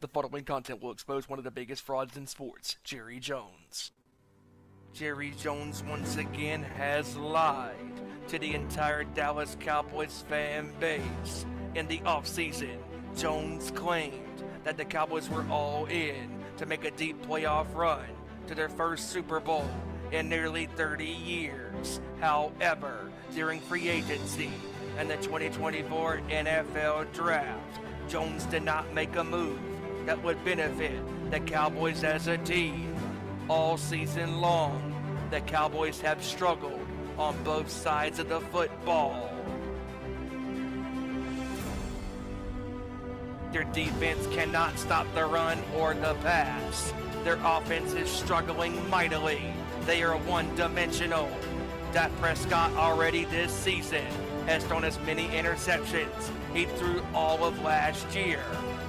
The following content will expose one of the biggest frauds in sports, Jerry Jones. Jerry Jones once again has lied to the entire Dallas Cowboys fan base. In the offseason, Jones claimed that the Cowboys were all in to make a deep playoff run to their first Super Bowl in nearly 30 years. However, during free agency and the 2024 NFL Draft, Jones did not make a move that would benefit the Cowboys as a team. All season long, the Cowboys have struggled on both sides of the football. Their defense cannot stop the run or the pass. Their offense is struggling mightily. They are one-dimensional. Dak Prescott already this season has thrown as many interceptions he threw all of last year.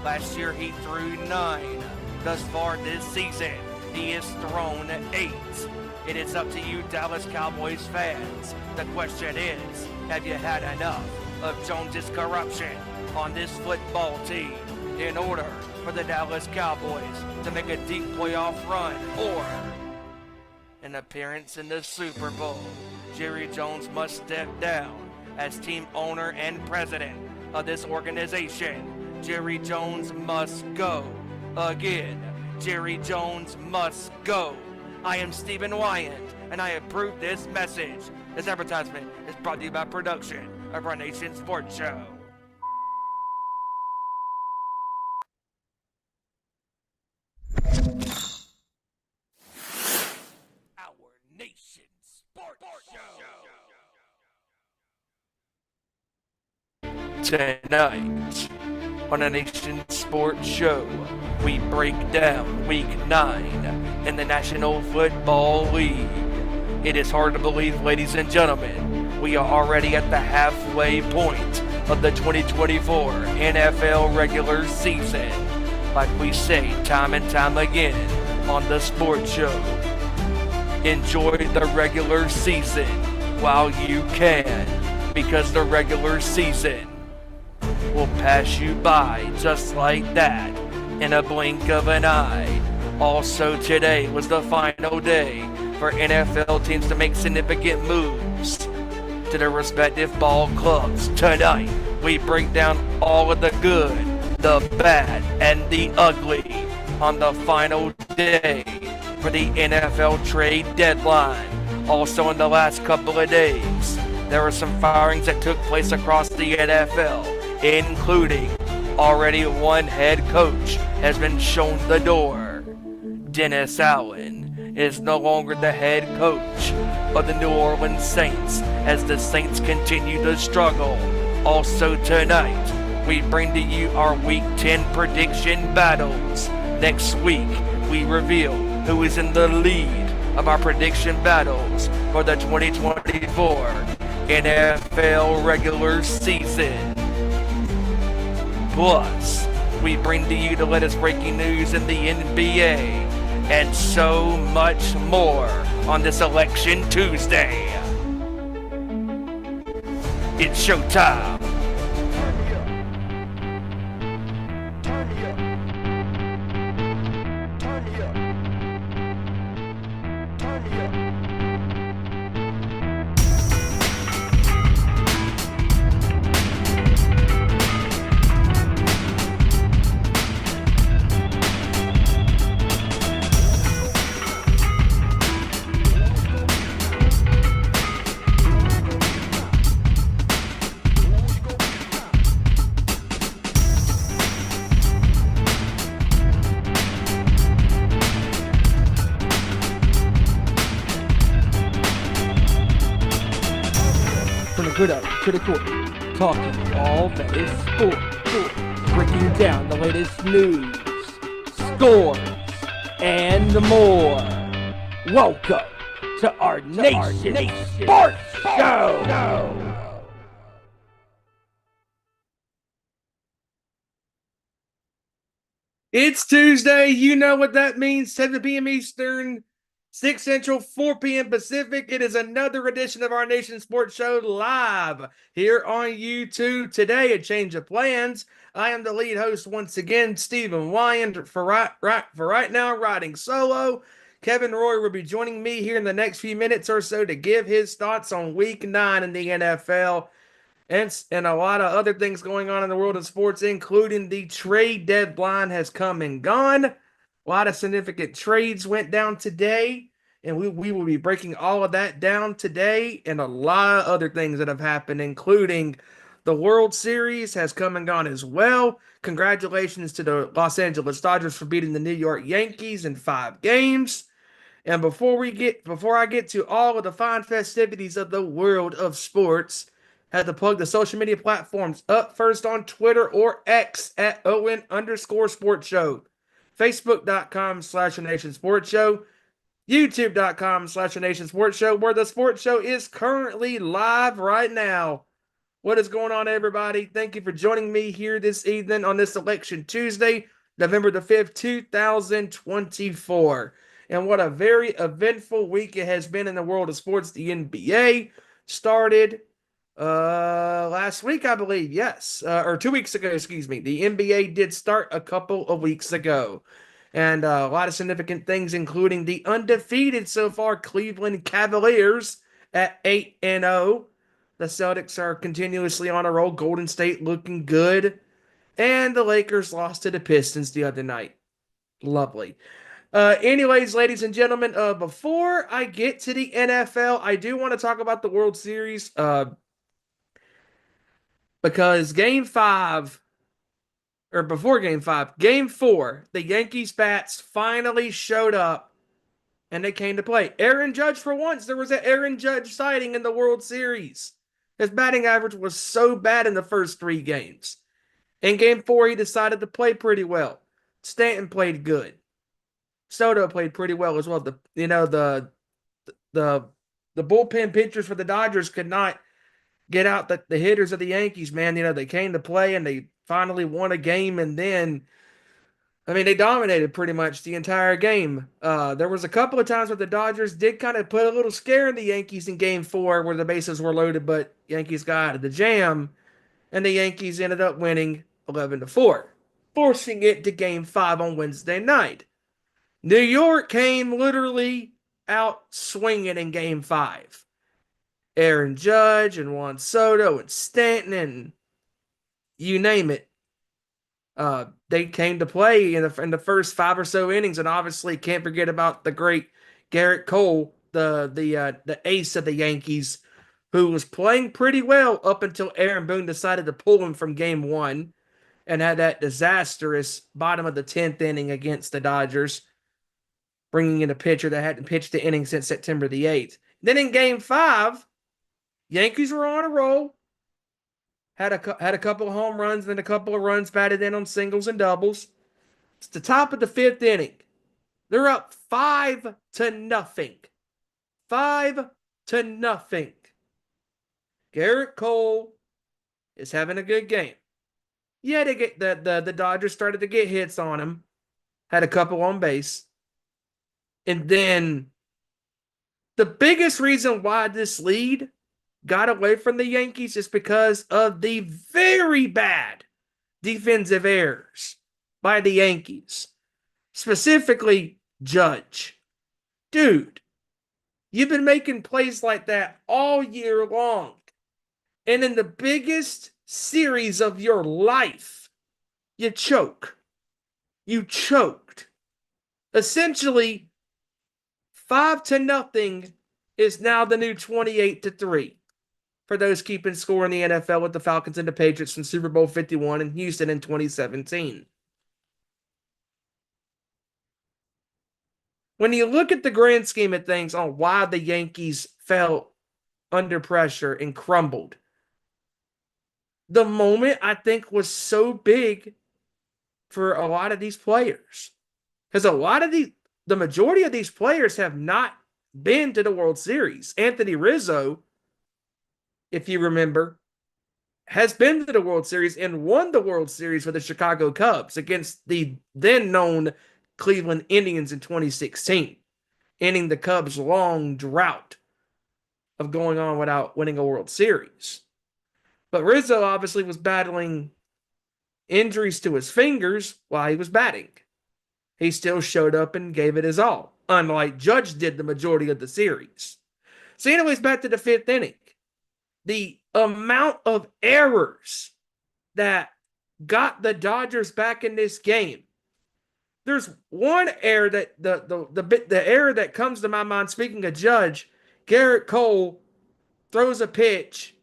Last year he threw 9. Thus far this season, he has thrown 8. It is up to you, Dallas Cowboys fans. The question is, have you had enough of Jones's corruption on this football team in order for the Dallas Cowboys to make a deep playoff run or an appearance in the Super Bowl? Jerry Jones must step down as team owner and president of this organization. Jerry Jones must go. Again, Jerry Jones must go. I am Stephen Wyand, and I approve this message. This advertisement is brought to you by production of our Nation Sports Show. Our Nation Sports Show. Tonight, on a Nation Sports Show, we break down Week 9 in the National Football League. It is hard to believe, ladies and gentlemen, we are already at the halfway point of the 2024 NFL regular season. Like we say time and time again on the Sports Show, enjoy the regular season while you can, because the regular season will pass you by just like that in a blink of an eye. Also, today was the final day for NFL teams to make significant moves to their respective ball clubs. Tonight, we break down all of the good, the bad, and the ugly on the final day for the NFL trade deadline. Also, in the last couple of days, there were some firings that took place across the NFL, including already one head coach has been shown the door. Dennis Allen is no longer the head coach of the New Orleans Saints as the Saints continue to struggle. Also tonight, we bring to you our Week 10 prediction battles. Next week, we reveal who is in the lead of our prediction battles for the 2024 NFL regular season. Plus, we bring to you the latest breaking news in the NBA and so much more on this Election Tuesday. It's showtime. Good up to the court, talking all that is sport, breaking down the latest news, scores, and more. Welcome to our Nation Sports Show. It's Tuesday. You know what that means. 7 p.m. Eastern, 6 Central, 4 p.m. Pacific. It is another edition of our Nation Sports Show live here on YouTube. Today, a change of plans. I am the lead host once again, Stephen Wyand. For right now, riding solo. Kevin Roy will be joining me here in the next few minutes or so to give his thoughts on Week 9 in the NFL and a lot of other things going on in the world of sports, including the trade deadline has come and gone. A lot of significant trades went down today, and we will be breaking all of that down today, and a lot of other things that have happened, including the World Series has come and gone as well. Congratulations to the Los Angeles Dodgers for beating the New York Yankees in 5 games. And before I get to all of the fine festivities of the world of sports, had to plug the social media platforms up first on Twitter or X at ON_sports show, Facebook.com/Nation Sports Show, YouTube.com/Nation Sports Show, where the sports show is currently live right now. What is going on, everybody? Thank you for joining me here this evening on this Election Tuesday, November the 5th, 2024. And what a very eventful week it has been in the world of sports. The NBA started last week, I believe. Yes, or 2 weeks ago, excuse me. The NBA did start a couple of weeks ago. And a lot of significant things, including the undefeated so far Cleveland Cavaliers at 8-0. The Celtics are continuously on a roll. Golden State looking good. And the Lakers lost to the Pistons the other night. Lovely. Anyways, ladies and gentlemen, before I get to the NFL, I do want to talk about the World Series. Because Game 5, or before Game 5, Game 4, the Yankees bats finally showed up and they came to play. Aaron Judge, for once, there was an Aaron Judge sighting in the World Series. His batting average was so bad in the first 3 games. In Game 4, he decided to play pretty well. Stanton played good. Soto played pretty well as well. The bullpen pitchers for the Dodgers could not get out the hitters of the Yankees, man. They came to play and they finally won a game, and then they dominated pretty much the entire game. There was a couple of times where the Dodgers did kind of put a little scare in the Yankees in Game 4 where the bases were loaded, but Yankees got out of the jam, and the Yankees ended up winning 11-4, forcing it to Game 5 on Wednesday night. New York came literally out swinging in Game 5. Aaron Judge and Juan Soto and Stanton and you name it. They came to play in the first 5 or so innings, and obviously can't forget about the great Garrett Cole, the ace of the Yankees, who was playing pretty well up until Aaron Boone decided to pull him from Game 1 and had that disastrous bottom of the 10th inning against the Dodgers, bringing in a pitcher that hadn't pitched the inning since September the 8th. Then in Game 5, Yankees were on a roll. Had a couple of home runs, then a couple of runs batted in on singles and doubles. It's the top of the 5th inning. They're up 5-0. 5-0. Garrett Cole is having a good game. Yeah, they get the Dodgers started to get hits on him. Had a couple on base. And then the biggest reason why this lead got away from the Yankees is because of the very bad defensive errors by the Yankees. Specifically, Judge. Dude, you've been making plays like that all year long. And in the biggest series of your life, you choke. You choked. Essentially, 5-0 is now the new 28-3. For those keeping score in the NFL with the Falcons and the Patriots from Super Bowl 51 in Houston in 2017. When you look at the grand scheme of things on why the Yankees fell under pressure and crumbled, the moment, I think, was so big for a lot of these players. Because the majority of these players have not been to the World Series. Anthony Rizzo, if you remember, has been to the World Series and won the World Series for the Chicago Cubs against the then known Cleveland Indians in 2016. ending the Cubs' long drought of going on without winning a World Series. But Rizzo obviously was battling injuries to his fingers while he was batting. He still showed up and gave it his all, unlike Judge did the majority of the series. So, anyways, back to the fifth inning. The amount of errors that got the Dodgers back in this game. There's one error that the error that comes to my mind. Speaking of Judge, Garrett Cole throws a pitch.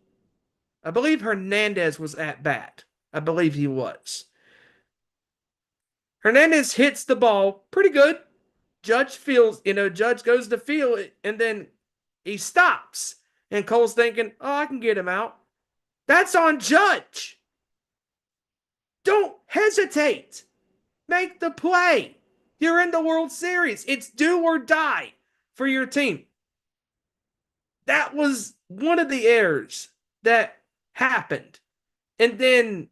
I believe Hernandez was at bat. I believe he was. Hernandez hits the ball pretty good. Judge goes to field it, and then he stops. And Cole's thinking, oh, I can get him out. That's on Judge. Don't hesitate. Make the play. You're in the World Series. It's do or die for your team. That was one of the errors that happened. And then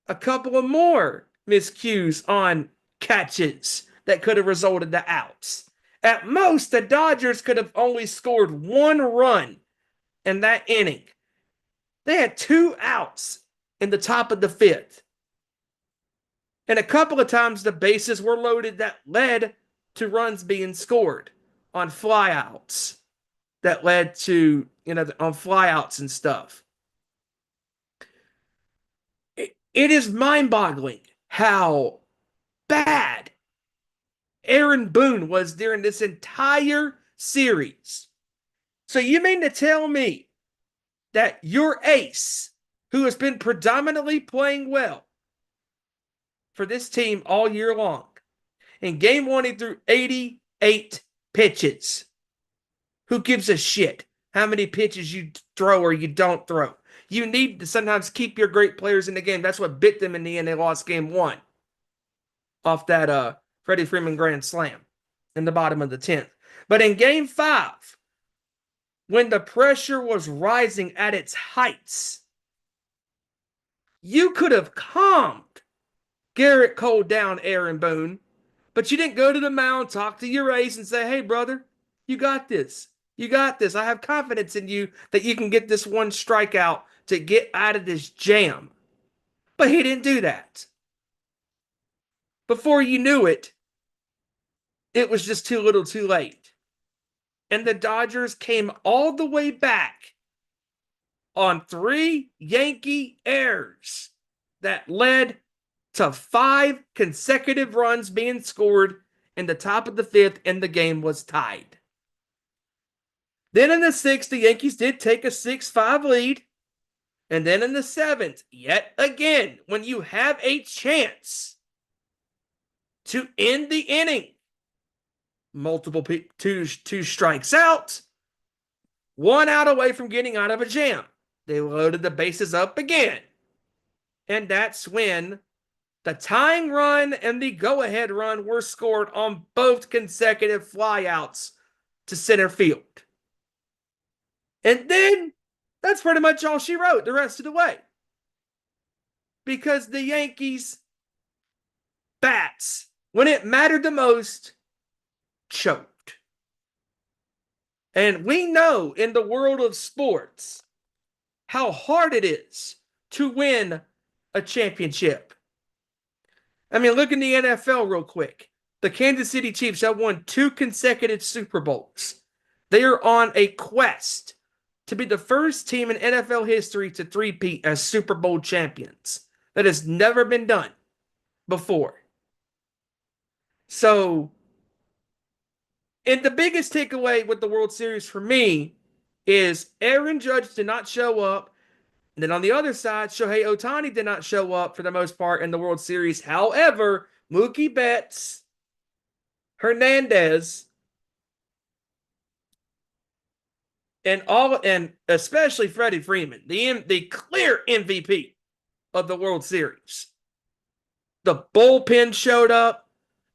a couple of more miscues on catches that could have resulted to outs. At most, the Dodgers could have only scored one run in that inning. They had 2 outs in the top of the fifth. And a couple of times the bases were loaded that led to runs being scored on flyouts. That led to, on flyouts and stuff. It is mind-boggling how bad Aaron Boone was during this entire series. So you mean to tell me that your ace, who has been predominantly playing well for this team all year long, in game 1 he threw 88 pitches. Who gives a shit how many pitches you throw or you don't throw? You need to sometimes keep your great players in the game. That's what bit them in the end. They lost game 1 off that Freddie Freeman grand slam in the bottom of the 10th. But in game 5, when the pressure was rising at its heights, you could have calmed Garrett Cole down, Aaron Boone, but you didn't go to the mound, talk to your ace, and say, hey, brother, you got this. You got this. I have confidence in you that you can get this one strikeout to get out of this jam. But he didn't do that. Before you knew it, it was just too little too late. And the Dodgers came all the way back on 3 Yankee errors that led to 5 consecutive runs being scored in the top of the 5th, and the game was tied. Then in the 6th, the Yankees did take a 6-5 lead. And then in the 7th, yet again, when you have a chance to end the inning, two strikes out, 1 out away from getting out of a jam. They loaded the bases up again. And that's when the tying run and the go-ahead run were scored on both consecutive flyouts to center field. And then that's pretty much all she wrote the rest of the way. Because the Yankees bats, when it mattered the most, choked. And we know in the world of sports how hard it is to win a championship. I mean, look in the NFL real quick. The Kansas City Chiefs have won 2 consecutive Super Bowls. They are on a quest to be the first team in NFL history to three-peat as Super Bowl champions. That has never been done before. So, and the biggest takeaway with the World Series for me is Aaron Judge did not show up. And then on the other side, Shohei Ohtani did not show up for the most part in the World Series. However, Mookie Betts, Hernandez, and especially Freddie Freeman, the clear MVP of the World Series. The bullpen showed up.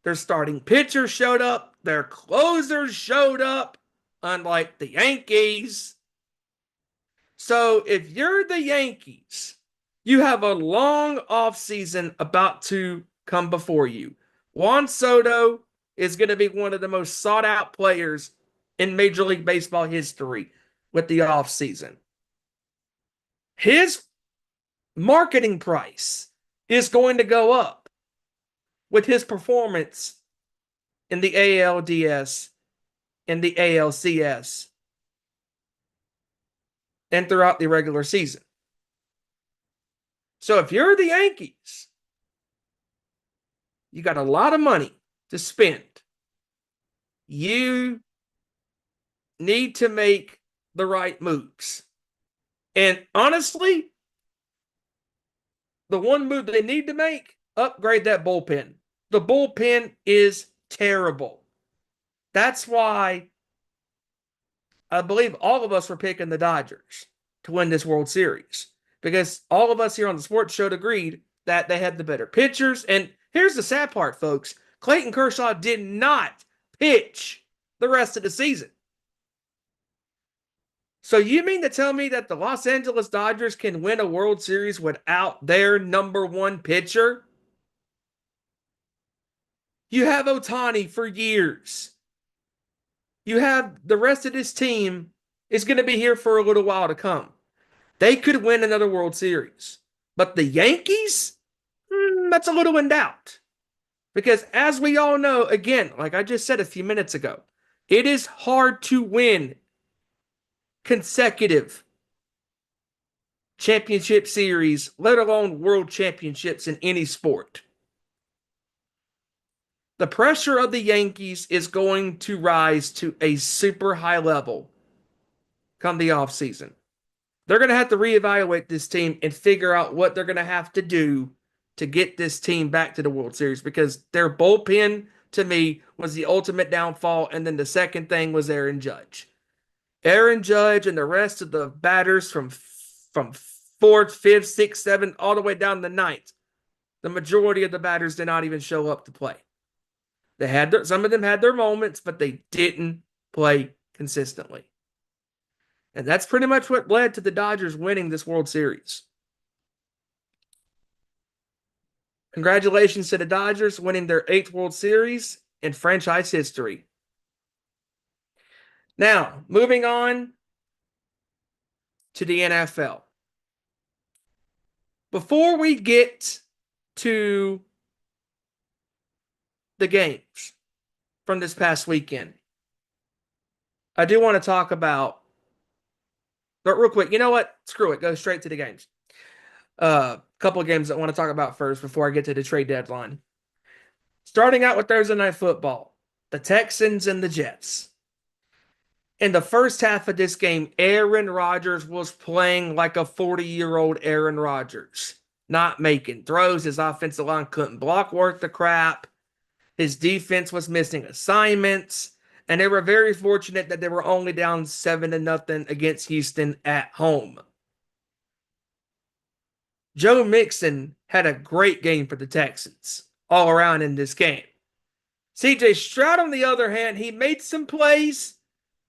Their starting pitcher showed up. Their closers showed up, unlike the Yankees. So if you're the Yankees, you have a long offseason about to come before you. Juan Soto is going to be one of the most sought out players in Major League Baseball history with the offseason. His marketing price is going to go up with his performance in the ALDS and the ALCS and throughout the regular season. So if you're the Yankees, you got a lot of money to spend. You need to make the right moves. And honestly, the one move they need to make, upgrade that bullpen. The bullpen is terrible. That's why I believe all of us were picking the Dodgers to win this World Series, because all of us here on the sports show agreed that they had the better pitchers. And here's the sad part, folks. Clayton Kershaw did not pitch the rest of the season. So you mean to tell me that the Los Angeles Dodgers can win a World Series without their number one pitcher? You have Ohtani for years. You have the rest of this team is going to be here for a little while to come. They could win another World Series. But the Yankees? That's a little in doubt. Because as we all know, again, like I just said a few minutes ago, it is hard to win consecutive championship series, let alone world championships in any sport. The pressure of the Yankees is going to rise to a super high level come the offseason. They're going to have to reevaluate this team and figure out what they're going to have to do to get this team back to the World Series, because their bullpen, to me, was the ultimate downfall. And then the second thing was Aaron Judge. Aaron Judge and the rest of the batters from 4th, 5th, 6th, 7th, all the way down to 9th, the majority of the batters did not even show up to play. They had some of them had their moments, but they didn't play consistently. And that's pretty much what led to the Dodgers winning this World Series. Congratulations to the Dodgers winning their 8th World Series in franchise history. Now, moving on to the NFL. Before we get to the games from this past weekend, I do want to talk about, but real quick, you know what? Screw it. Go straight to the games. A couple of games I want to talk about first before I get to the trade deadline. Starting out with Thursday Night Football, the Texans and the Jets. In the first half of this game, Aaron Rodgers was playing like a 40-year-old Aaron Rodgers, not making throws. His offensive line couldn't block worth the crap. His defense was missing assignments, and they were very fortunate that they were only down 7-0 against Houston at home. Joe Mixon had a great game for the Texans all around in this game. CJ Stroud, on the other hand, he made some plays,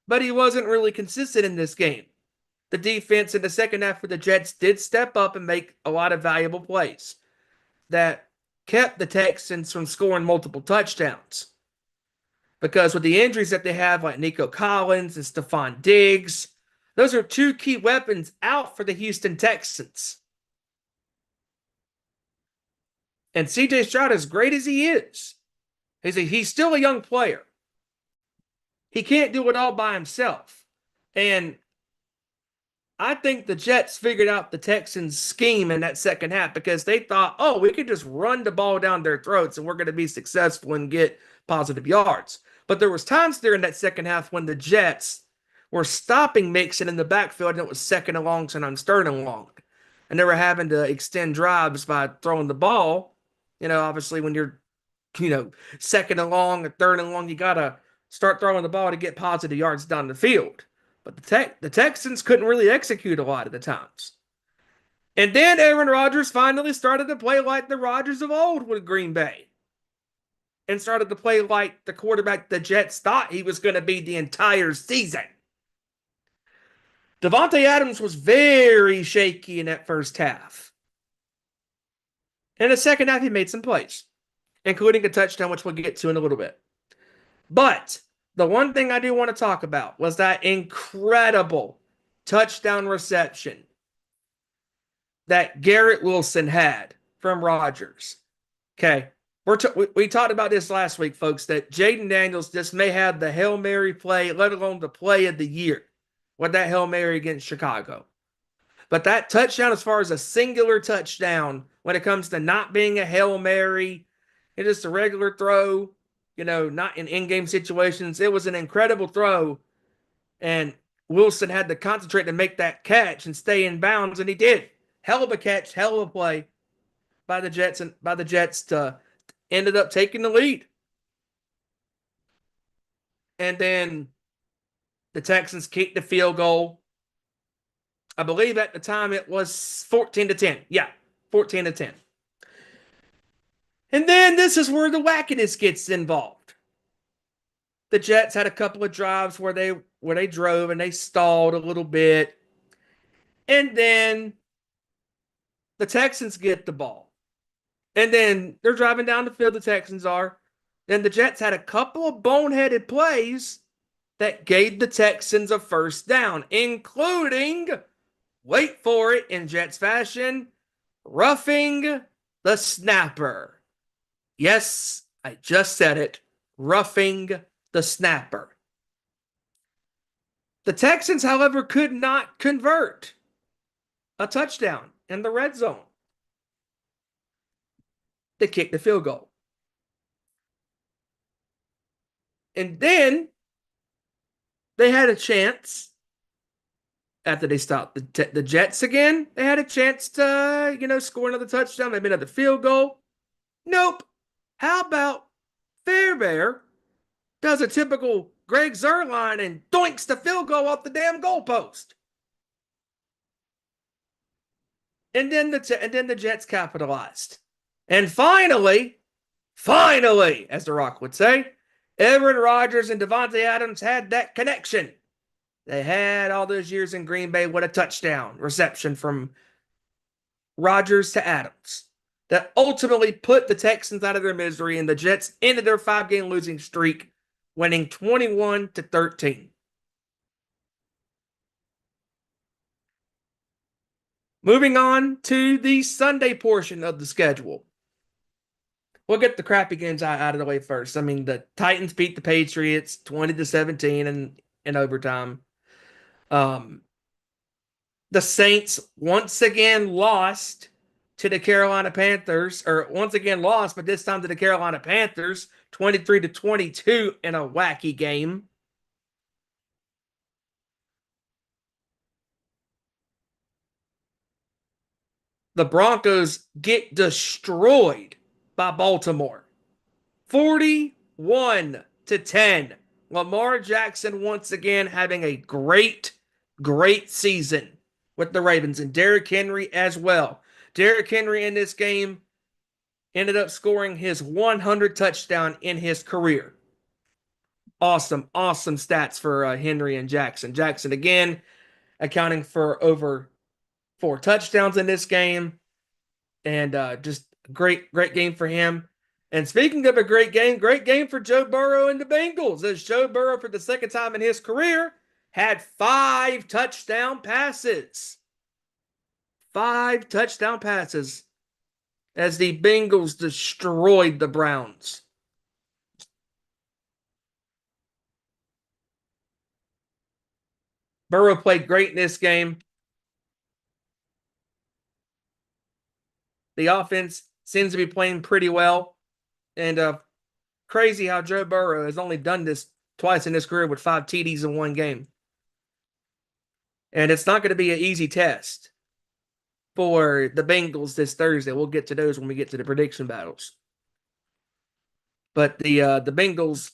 but he wasn't really consistent in this game. The defense in the second half for the Jets did step up and make a lot of valuable plays that kept the Texans from scoring multiple touchdowns. Because with the injuries that they have, like Nico Collins and Stephon Diggs, those are two key weapons out for the Houston Texans. And CJ Stroud, as great as he is, he's still a young player. He can't do it all by himself. And I think the Jets figured out the Texans' scheme in that second half, because they thought, oh, we could just run the ball down their throats and we're going to be successful and get positive yards. But there was times there in that second half when the Jets were stopping Mixon in the backfield, and it was second and long, sometimes third and long. And they were having to extend drives by throwing the ball. Obviously when you're, second and long or third and long, you got to start throwing the ball to get positive yards down the field. But the Texans couldn't really execute a lot of the times. And then Aaron Rodgers finally started to play like the Rodgers of old with Green Bay. And started to play like the quarterback the Jets thought he was going to be the entire season. Devontae Adams was very shaky in that first half. In the second half, he made some plays, including a touchdown, which we'll get to in a little bit. But the one thing I do want to talk about was that incredible touchdown reception that Garrett Wilson had from Rodgers. Okay. We talked about this last week, folks, that Jaden Daniels just may have the Hail Mary play, let alone the play of the year with that Hail Mary against Chicago. But that touchdown, as far as a singular touchdown, when it comes to not being a Hail Mary, it's just a regular throw, not in in-game situations. It was an incredible throw, and Wilson had to concentrate to make that catch and stay in bounds, and he did. Hell of a catch, hell of a play by the Jets, and by the Jets to ended up taking the lead. And then the Texans kicked the field goal. I believe at the time it was 14-10. Yeah, 14-10. And then this is where the wackiness gets involved. The Jets had a couple of drives where they drove and they stalled a little bit. And then the Texans get the ball. And then they're driving down the field, the Texans are. Then the Jets had a couple of boneheaded plays that gave the Texans a first down, including, wait for it, in Jets fashion, roughing the snapper. Yes, I just said it, roughing the snapper. The Texans, however, could not convert a touchdown in the red zone. They kicked the field goal. And then they had a chance after they stopped the Jets again. They had a chance to, score another touchdown, maybe another field goal. Nope. How about Fairbairn does a typical Greg Zuerlein and doinks the field goal off the damn goalpost? And then the Jets capitalized. And finally, as The Rock would say, Aaron Rodgers and Devontae Adams had that connection. They had all those years in Green Bay with a touchdown reception from Rodgers to Adams that ultimately put the Texans out of their misery, and the Jets ended their 5-game losing streak, winning 21-13. Moving on to the Sunday portion of the schedule. We'll get the crappy games out of the way first. I mean, the Titans beat the Patriots 20-17 in overtime. The Saints once again lost to the Carolina Panthers, or once again lost, but this time to the Carolina Panthers, 23-22 in a wacky game. The Broncos get destroyed by Baltimore, 41-10. Lamar Jackson once again having a great season with the Ravens, and Derrick Henry as well. Derrick Henry in this game ended up scoring his 100th touchdown in his career. Awesome stats for Henry and Jackson. Jackson again accounting for over 4 touchdowns in this game, and just great game for him. And speaking of a great game for Joe Burrow and the Bengals, as Joe Burrow, for the second time in his career, had 5 touchdown passes. 5 touchdown passes as the Bengals destroyed the Browns. Burrow played great in this game. The offense seems to be playing pretty well. And crazy how Joe Burrow has only done this twice in his career with 5 TDs in one game. And it's not going to be an easy test for the Bengals this Thursday. We'll get to those when we get to the prediction battles. But the Bengals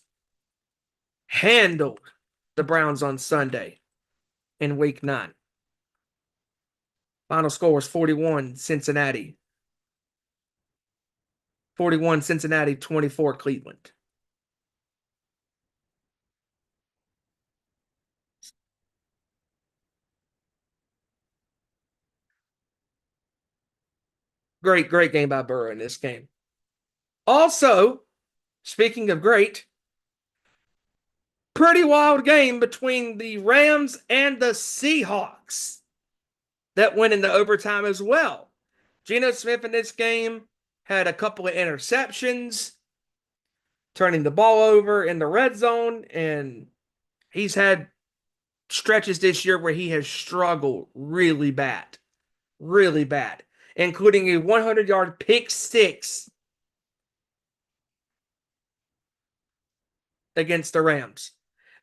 handled the Browns on Sunday in Week 9. Final score was 41 Cincinnati. 41 Cincinnati, 24 Cleveland. Great game by Burrow in this game. Also, speaking of great, Pretty wild game between the Rams and the Seahawks that went into overtime as well. Geno Smith in this game had a couple of interceptions, turning the ball over in the red zone, and he's had stretches this year where he has struggled really bad, including a 100-yard pick six against the Rams.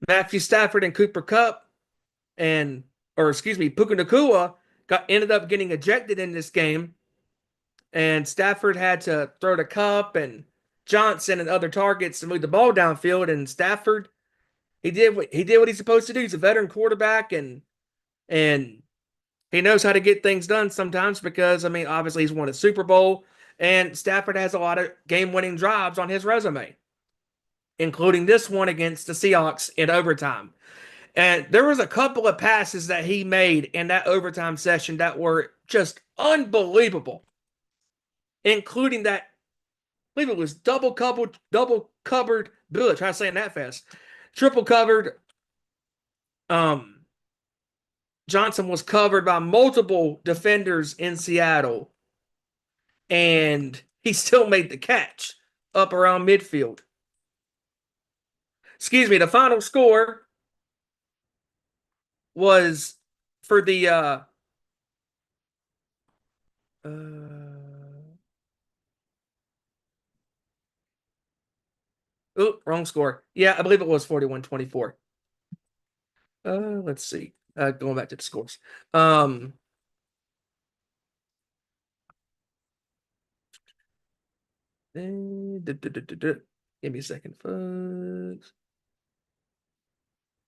Matthew Stafford and Cooper Kupp Puka Nacua ended up getting ejected in this game, and Stafford had to throw to Kupp and Johnson and other targets to move the ball downfield. And Stafford, he did what he's supposed to do. He's a veteran quarterback, and he knows how to get things done sometimes because, I mean, obviously he's won a Super Bowl, and Stafford has a lot of game-winning drives on his resume, including this one against the Seahawks in overtime. And there was a couple of passes that he made in that overtime session that were just unbelievable, including that, I believe it was double covered, try to say it that fast, triple covered. Johnson was covered by multiple defenders in Seattle, and he still made the catch up around midfield. Excuse me, the final score was for the wrong score. Yeah, I believe it was 41-24. Let's see. Going back to the scores. Give me a second, folks.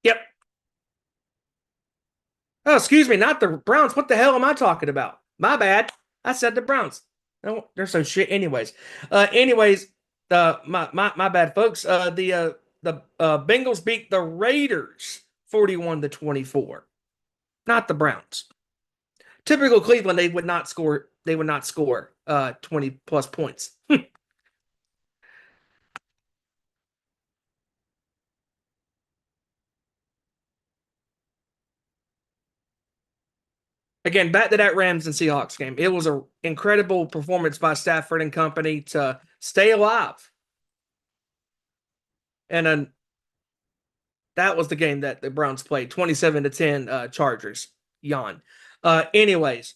Yep. Oh, excuse me, not the Browns. What the hell am I talking about? My bad. I said the Browns. No, they're so shit. Anyways, my bad, folks. The Bengals beat the Raiders 41-24. Not the Browns. Typical Cleveland, they would not score. They would not score 20 plus points. Again, back to that Rams and Seahawks game. It was an incredible performance by Stafford and company to stay alive. And then that was the game that the Browns played, 27-10 Chargers. Yawn. Anyways,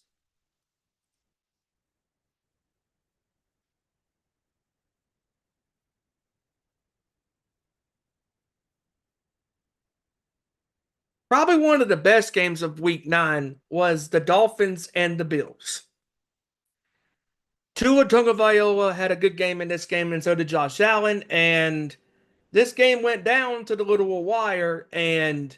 probably one of the best games of Week 9 was the Dolphins and the Bills. Tua Tagovailoa had a good game in this game, and so did Josh Allen. And this game went down to the little wire, and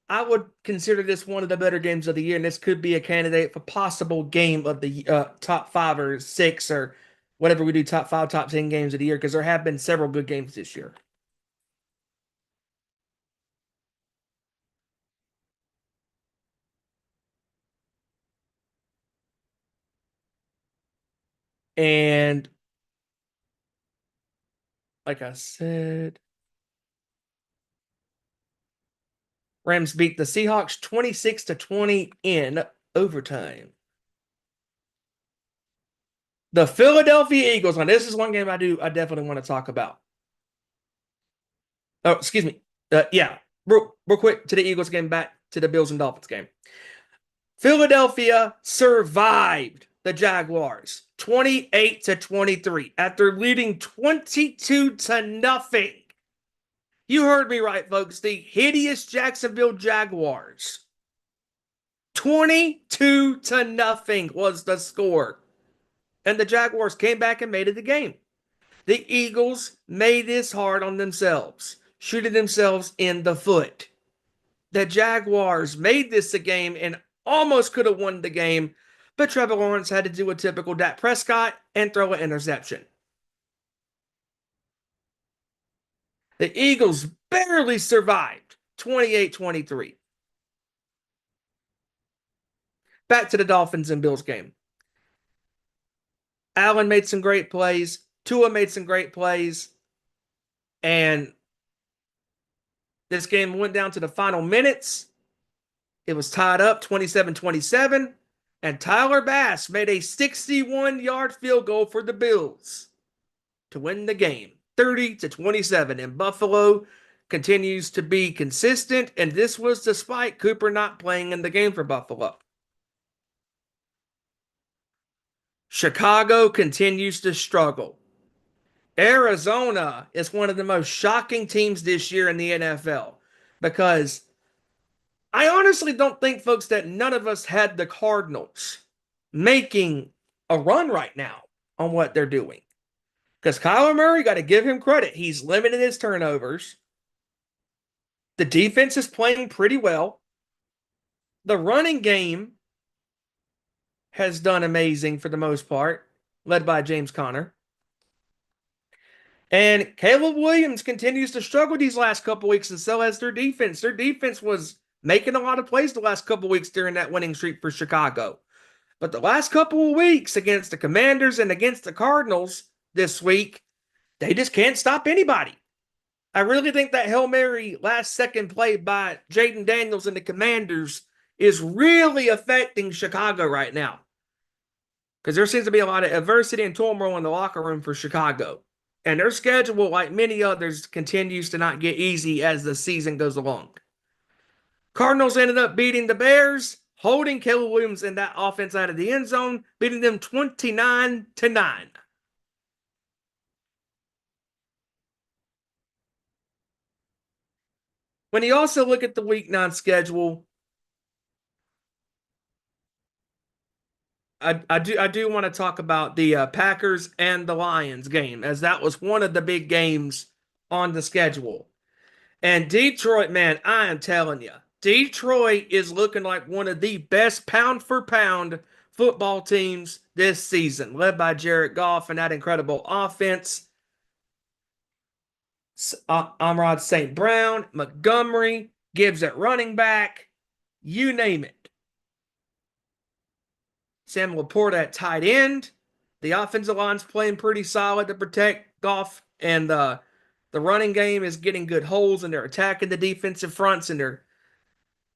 I would consider this one of the better games of the year, and this could be a candidate for possible game of the top 5 or 6 or whatever we do, top 5, top 10 games of the year, because there have been several good games this year. And like I said, Rams beat the Seahawks 26-20 in overtime. The Philadelphia Eagles. Now, this is one game I definitely want to talk about. Oh, excuse me. Yeah, real quick to the Eagles game, back to the Bills and Dolphins game. Philadelphia survived the Jaguars 28-23 after leading 22-0. You heard me right, folks. The hideous Jacksonville Jaguars. 22-0 was the score. And the Jaguars came back and made it the game. The Eagles made this hard on themselves, shooting themselves in the foot. The Jaguars made this a game and almost could have won the game, but Trevor Lawrence had to do a typical Dak Prescott and throw an interception. The Eagles barely survived 28-23. Back to the Dolphins and Bills game. Allen made some great plays. Tua made some great plays. And This game went down to the final minutes. It was tied up 27-27, and Tyler Bass made a 61-yard field goal for the Bills to win the game 30-27. And Buffalo continues to be consistent, and this was despite Cooper not playing in the game for Buffalo. Chicago continues to struggle. Arizona is one of the most shocking teams this year in the NFL because I honestly don't think, folks, that none of us had the Cardinals making a run right now on what they're doing. Because Kyler Murray, got to give him credit. He's limited his turnovers. The defense is playing pretty well. The running game has done amazing for the most part, led by James Conner. And Caleb Williams continues to struggle these last couple weeks, and so has their defense. Their defense was making a lot of plays the last couple weeks during that winning streak for Chicago. But the last couple of weeks against the Commanders and against the Cardinals this week, they just can't stop anybody. I really think that Hail Mary last second play by Jaden Daniels and the Commanders is really affecting Chicago right now. Because there seems to be a lot of adversity and turmoil in the locker room for Chicago. And their schedule, like many others, continues to not get easy as the season goes along. Cardinals ended up beating the Bears, holding Caleb Williams in that offense out of the end zone, beating them 29-9. When you also look at the Week 9 schedule, I do want to talk about the Packers and the Lions game, as that was one of the big games on the schedule. And Detroit, man, I am telling you, Detroit is looking like one of the best pound-for-pound football teams this season, led by Jared Goff and that incredible offense. Amon-Ra St. Brown, Montgomery, Gibbs at running back, you name it. Sam Laporta at tight end. The offensive line's playing pretty solid to protect Goff, and the running game is getting good holes, and they're attacking the defensive fronts, and they're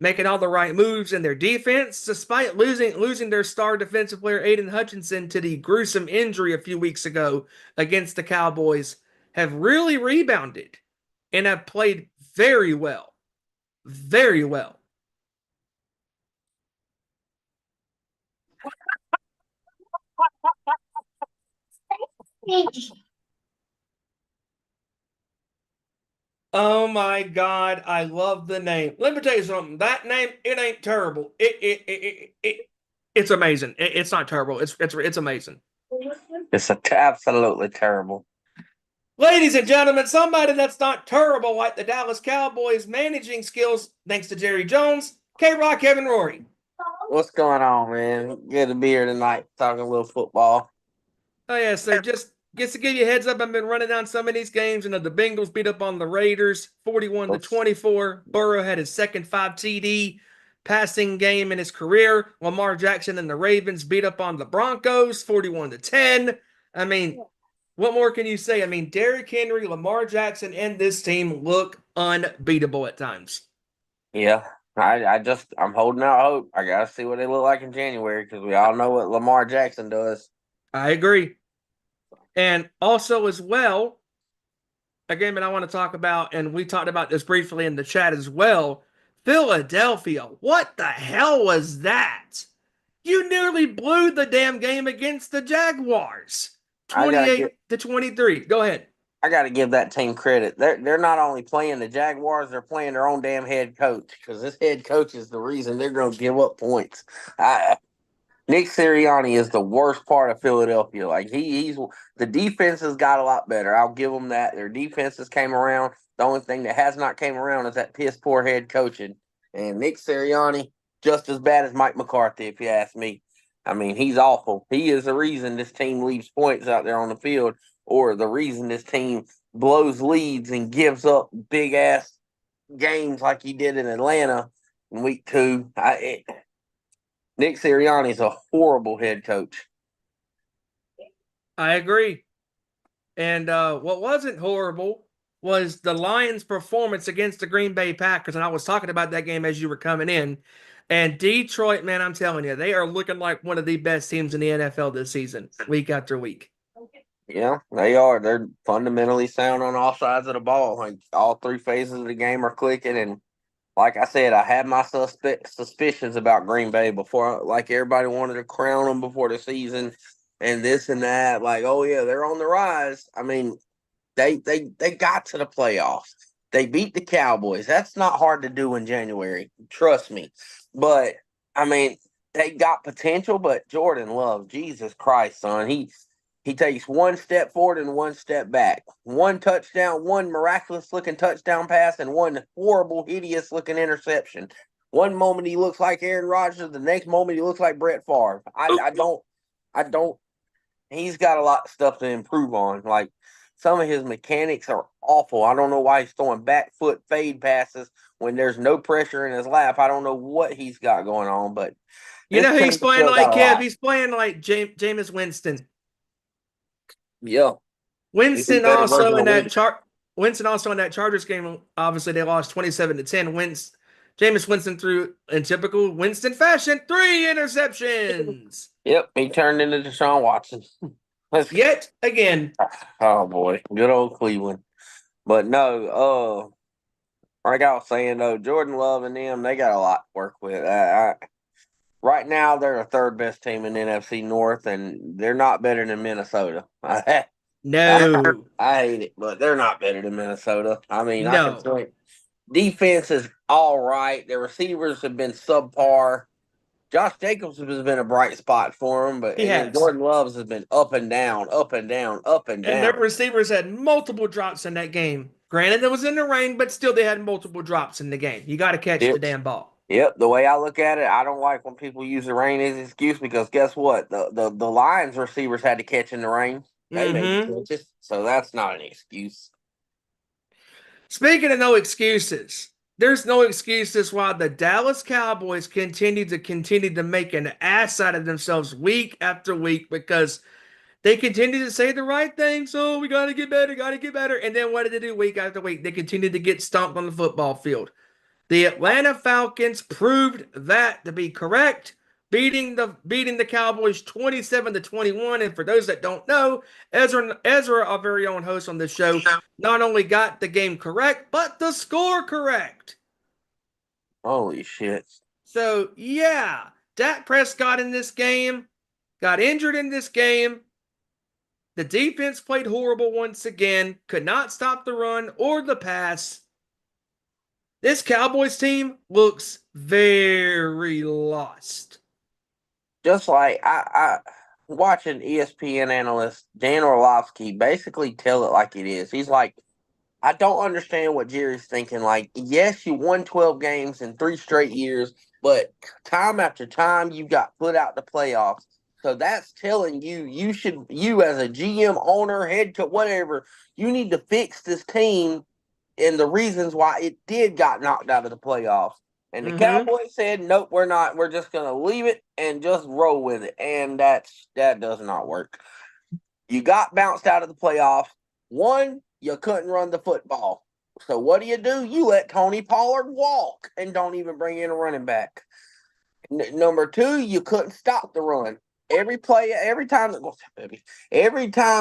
making all the right moves in their defense, despite losing their star defensive player Aiden Hutchinson to the gruesome injury a few weeks ago against the Cowboys, have really rebounded and have played very well. Very well. Oh my God, I love the name. Let me tell you something. That name, it ain't terrible. It's amazing. It's not terrible. It's amazing. It's absolutely terrible. Ladies and gentlemen, somebody that's not terrible like the Dallas Cowboys managing skills, thanks to Jerry Jones, K-Rock, Kevin Rory. What's going on, man? Good to be here tonight talking a little football. Oh, yeah, so just to give you a heads up, I've been running down some of these games. The Bengals beat up on the Raiders 41-24. Burrow had his second 5 TD passing game in his career. Lamar Jackson and the Ravens beat up on the Broncos 41-10. I mean, what more can you say? I mean, Derrick Henry, Lamar Jackson, and this team look unbeatable at times. Yeah, I'm holding out hope. I got to see what they look like in January because we all know what Lamar Jackson does. I agree. And also as well, a game that I want to talk about, and we talked about this briefly in the chat as well, Philadelphia. What the hell was that? You nearly blew the damn game against the Jaguars. 28-23. Go ahead. I got to give that team credit. They're not only playing the Jaguars, they're playing their own damn head coach because this head coach is the reason they're going to give up points. Nick Sirianni is the worst part of Philadelphia. Like he's the defense has got a lot better. I'll give them that. Their defenses came around. The only thing that has not came around is that piss poor head coaching. And Nick Sirianni, just as bad as Mike McCarthy, if you ask me. I mean, he's awful. He is the reason this team leaves points out there on the field, or the reason this team blows leads and gives up big ass games like he did in Atlanta in week 2. Nick Sirianni is a horrible head coach. I agree. And what wasn't horrible was the Lions' performance against the Green Bay Packers. And I was talking about that game as you were coming in. And Detroit, man, I'm telling you, they are looking like one of the best teams in the NFL this season, week after week. Yeah, they are. They're fundamentally sound on all sides of the ball. Like all three phases of the game are clicking. And like I said, I had my suspicions about Green Bay before. Like everybody wanted to crown them before the season, and this and that. Like, oh yeah, they're on the rise. I mean, they got to the playoffs. They beat the Cowboys. That's not hard to do in January. Trust me. But I mean, they got potential. But Jordan Love, Jesus Christ, son, he takes one step forward and one step back. One touchdown, one miraculous looking touchdown pass, and one horrible, hideous looking interception. One moment he looks like Aaron Rodgers, the next moment he looks like Brett Favre. I don't. He's got a lot of stuff to improve on. Like some of his mechanics are awful. I don't know why he's throwing back foot fade passes when there's no pressure in his lap. I don't know what he's got going on, but You know who he's playing like, Kev? Lot. He's playing like Jameis Winston. Yeah. Winston also in that Chargers game, obviously they lost 27-10. Jameis Winston threw in typical Winston fashion 3 interceptions. Yep, he turned into Deshaun Watson. Yet again. Oh boy, good old Cleveland. But no, like I was saying though, Jordan Love and them, they got a lot to work with. Right now, they're the third best team in the NFC North, and they're not better than Minnesota. No. I hate it, but they're not better than Minnesota. I mean, No. I can say defense is all right. Their receivers have been subpar. Josh Jacobs has been a bright spot for him, but Jordan Love's has been up and down, up and down, up and down. And their receivers had multiple drops in that game. Granted, it was in the rain, but still they had multiple drops in the game. You got to catch the damn ball. Yep, the way I look at it, I don't like when people use the rain as an excuse because guess what? The Lions receivers had to catch in the rain. They made catches, so that's not an excuse. Speaking of no excuses, there's no excuses why the Dallas Cowboys continue to make an ass out of themselves week after week because they continue to say the right things. So we got to get better. And then what did they do week after week? They continue to get stomped on the football field. The Atlanta Falcons proved that to be correct, beating the Cowboys 27-21. And for those that don't know, Ezra, our very own host on this show, not only got the game correct, but the score correct. Holy shit. So, yeah, Dak Prescott in this game, got injured in this game. The defense played horrible once again, could not stop the run or the pass. This Cowboys team looks very lost. Just like I watching ESPN analyst Dan Orlovsky basically tell it like it is. He's like, I don't understand what Jerry's thinking. Like, yes, you won 12 games in 3 straight years, but time after time you got put out the playoffs. So that's telling you as a GM, owner, head coach, whatever, you need to fix this team and the reasons why it got knocked out of the playoffs. And the Cowboys said, nope, we're not. We're just going to leave it and just roll with it. And that does not work. You got bounced out of the playoffs. One, you couldn't run the football. So what do? You let Tony Pollard walk and don't even bring in a running back. Number 2, you couldn't stop the run. Every time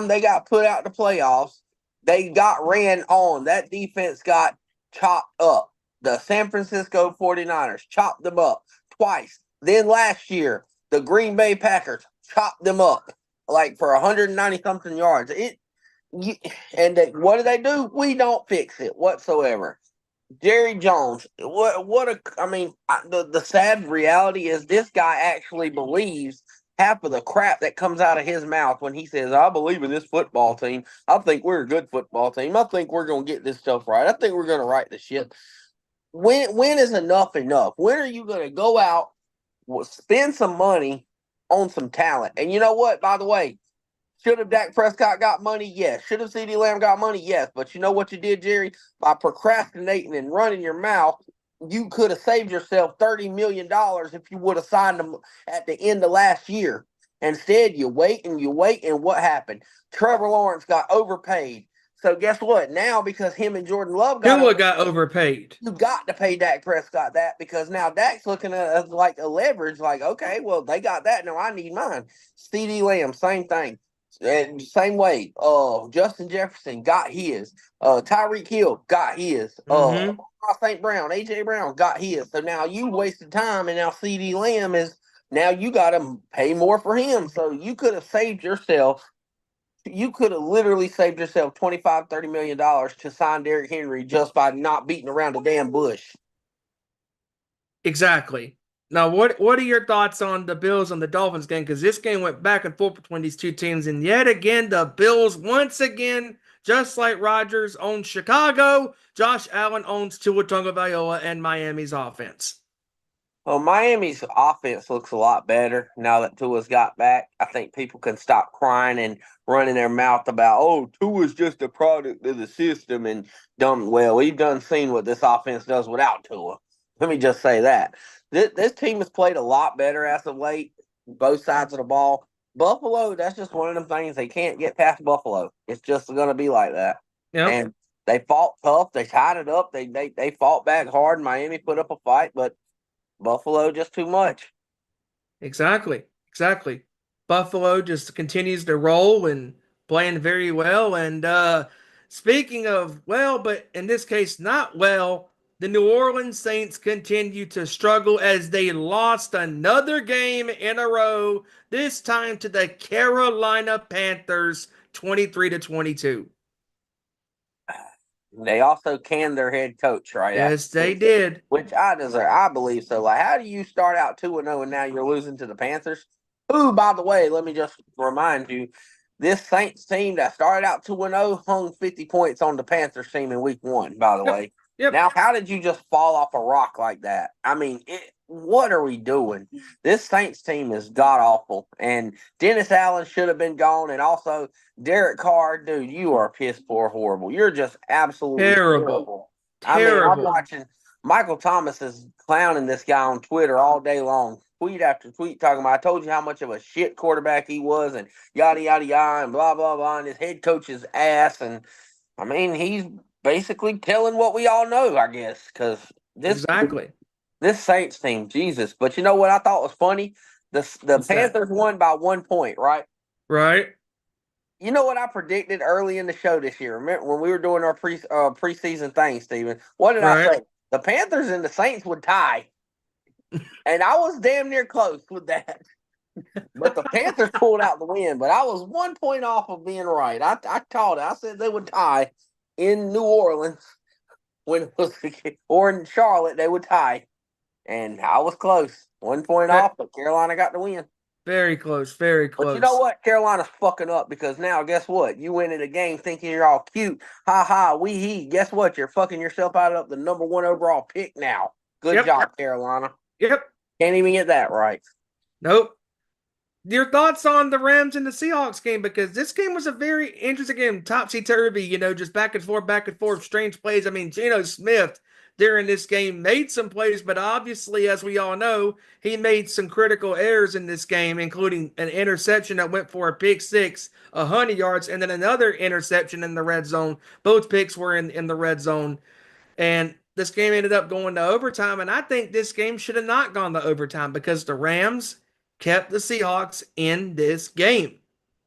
they got put out the playoffs, they got ran on. That defense got chopped up. The San Francisco 49ers chopped them up twice. Then last year, the Green Bay Packers chopped them up like for 190-something yards. What do they do? We don't fix it whatsoever. Jerry Jones, the sad reality is this guy actually believes half of the crap that comes out of his mouth when he says, I believe in this football team. I think we're a good football team. I think we're going to get this stuff right. I think we're going to right the ship. When is enough enough? When are you going to go out, spend some money on some talent? And you know what, by the way, should have Dak Prescott got money? Yes. Should have CeeDee Lamb got money? Yes. But you know what you did, Jerry? By procrastinating and running your mouth, you could have saved yourself $30 million if you would have signed them at the end of last year. Instead, you wait, and what happened? Trevor Lawrence got overpaid. So guess what? Now, because him and Jordan Love Tua got overpaid. you got to pay Dak Prescott that, because now Dak's looking at it as like a leverage. Like, okay, well, they got that. Now I need mine. CD Lamb, same thing. And same way. Justin Jefferson got his. Tyreek Hill got his. Mm-hmm. St. Brown, AJ Brown got his. So now you wasted time, and now CD Lamb is now you got to pay more for him. So you could have saved yourself. You could have literally saved yourself $25-30 million to sign Derrick Henry just by not beating around the damn bush. Exactly. Now, what are your thoughts on the Bills and the Dolphins game? Because this game went back and forth between these two teams, and yet again, the Bills once again, just like Rodgers owns Chicago, Josh Allen owns Tua Tagovailoa and Miami's offense. Well, Miami's offense looks a lot better now that Tua's got back. I think people can stop crying and running their mouth about, oh, Tua's just a product of the system and dumb. Well, we've done seen what this offense does without Tua. Let me just say that. This team has played a lot better as of late, both sides of the ball. Buffalo, that's just one of them things. They can't get past Buffalo. It's just going to be like that. Yep. And they fought tough. They tied it up. They fought back hard. Miami put up a fight, but Buffalo just too much. Exactly. Buffalo just continues to roll and playing very well. And speaking of well, but in this case, not well, the New Orleans Saints continue to struggle as they lost another game in a row, this time to the Carolina Panthers 23-22. They also canned their head coach, right? Yes, they did. Which I believe so. Like, how do you start out 2-0 and now you're losing to the Panthers? Who, by the way, let me just remind you, this Saints team that started out 2-0 hung 50 points on the Panthers team in week 1, by the way. Yep. Now, how did you just fall off a rock like that? I mean, what are we doing? This Saints team is god-awful. And Dennis Allen should have been gone. And also, Derek Carr, dude, you are piss poor horrible. You're just absolutely terrible. I mean, I'm watching Michael Thomas is clowning this guy on Twitter all day long, tweet after tweet, talking about, I told you how much of a shit quarterback he was, and yada, yada, yada, and blah, blah, blah, and his head coach's ass. And, I mean, he's basically telling what we all know, I guess, because this Saints team, Jesus. But you know what I thought was funny? The Panthers won by 1 point, right? Right. You know what I predicted early in the show this year? Remember when we were doing our preseason thing, Steven? What did I say? The Panthers and the Saints would tie. And I was damn near close with that. But the Panthers pulled out the win. But I was 1 point off of being right. I called it. I said they would tie in New Orleans when it was, or in Charlotte, they would tie. And I was close. 1 point off, but Carolina got the win. Very close, very close. But you know what? Carolina's fucking up because now, guess what? You went in a game thinking you're all cute. Ha ha, wee hee. Guess what? You're fucking yourself out of the number 1 overall pick now. Good job, Carolina. Yep. Can't even get that right. Nope. Your thoughts on the Rams and the Seahawks game? Because this game was a very interesting game. Topsy-turvy, just back and forth, strange plays. I mean, Geno Smith during this game made some plays, but obviously, as we all know, he made some critical errors in this game, including an interception that went for a pick six, 100 yards, and then another interception in the red zone. Both picks were in the red zone. And this game ended up going to overtime, and I think this game should have not gone to overtime because the Rams kept the Seahawks in this game.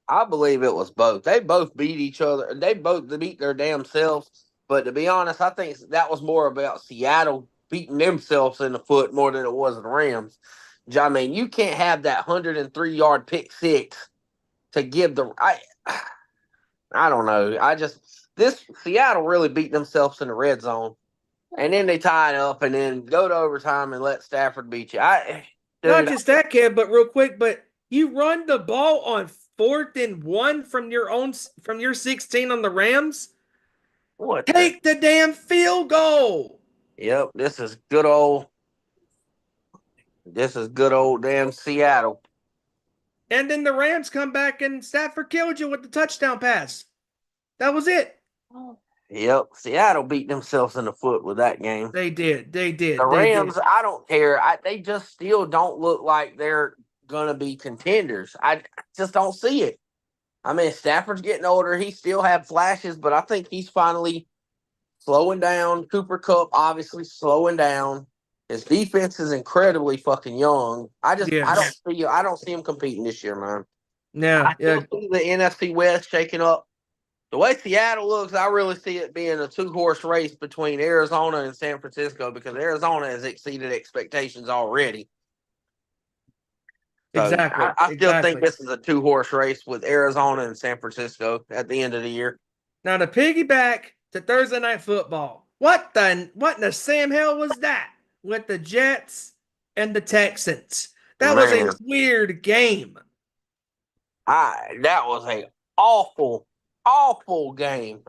I believe it was both. They both beat each other. They both beat their damn selves. But to be honest, I think that was more about Seattle beating themselves in the foot more than it was the Rams. I mean, you can't have that 103-yard pick six to give the I don't know. This Seattle really beat themselves in the red zone. And then they tie it up and then go to overtime and let Stafford beat you. Not just that, kid, but real quick, but you run the ball on 4th and 1 from your 16 on the Rams. Take the damn field goal. Yep, this is good old damn Seattle. And then the Rams come back and Stafford killed you with the touchdown pass. That was it. Yep, Seattle beat themselves in the foot with that game. They did. The Rams, I don't care. They just still don't look like they're going to be contenders. I just don't see it. I mean, Stafford's getting older. He still had flashes, but I think he's finally slowing down. Cooper Kupp obviously slowing down. His defense is incredibly fucking young. I Yes. don't see him competing this year, man. Yeah. I Yeah. still see the NFC West shaking up. The way Seattle looks, I really see it being a 2-horse race between Arizona and San Francisco because Arizona has exceeded expectations already. So Exactly. I still think Exactly. this is a 2-horse race with Arizona and San Francisco at the end of the year. Now to piggyback to Thursday night football. What in the Sam hell was that with the Jets and the Texans? That was a Man, weird game. that was a awful, awful game.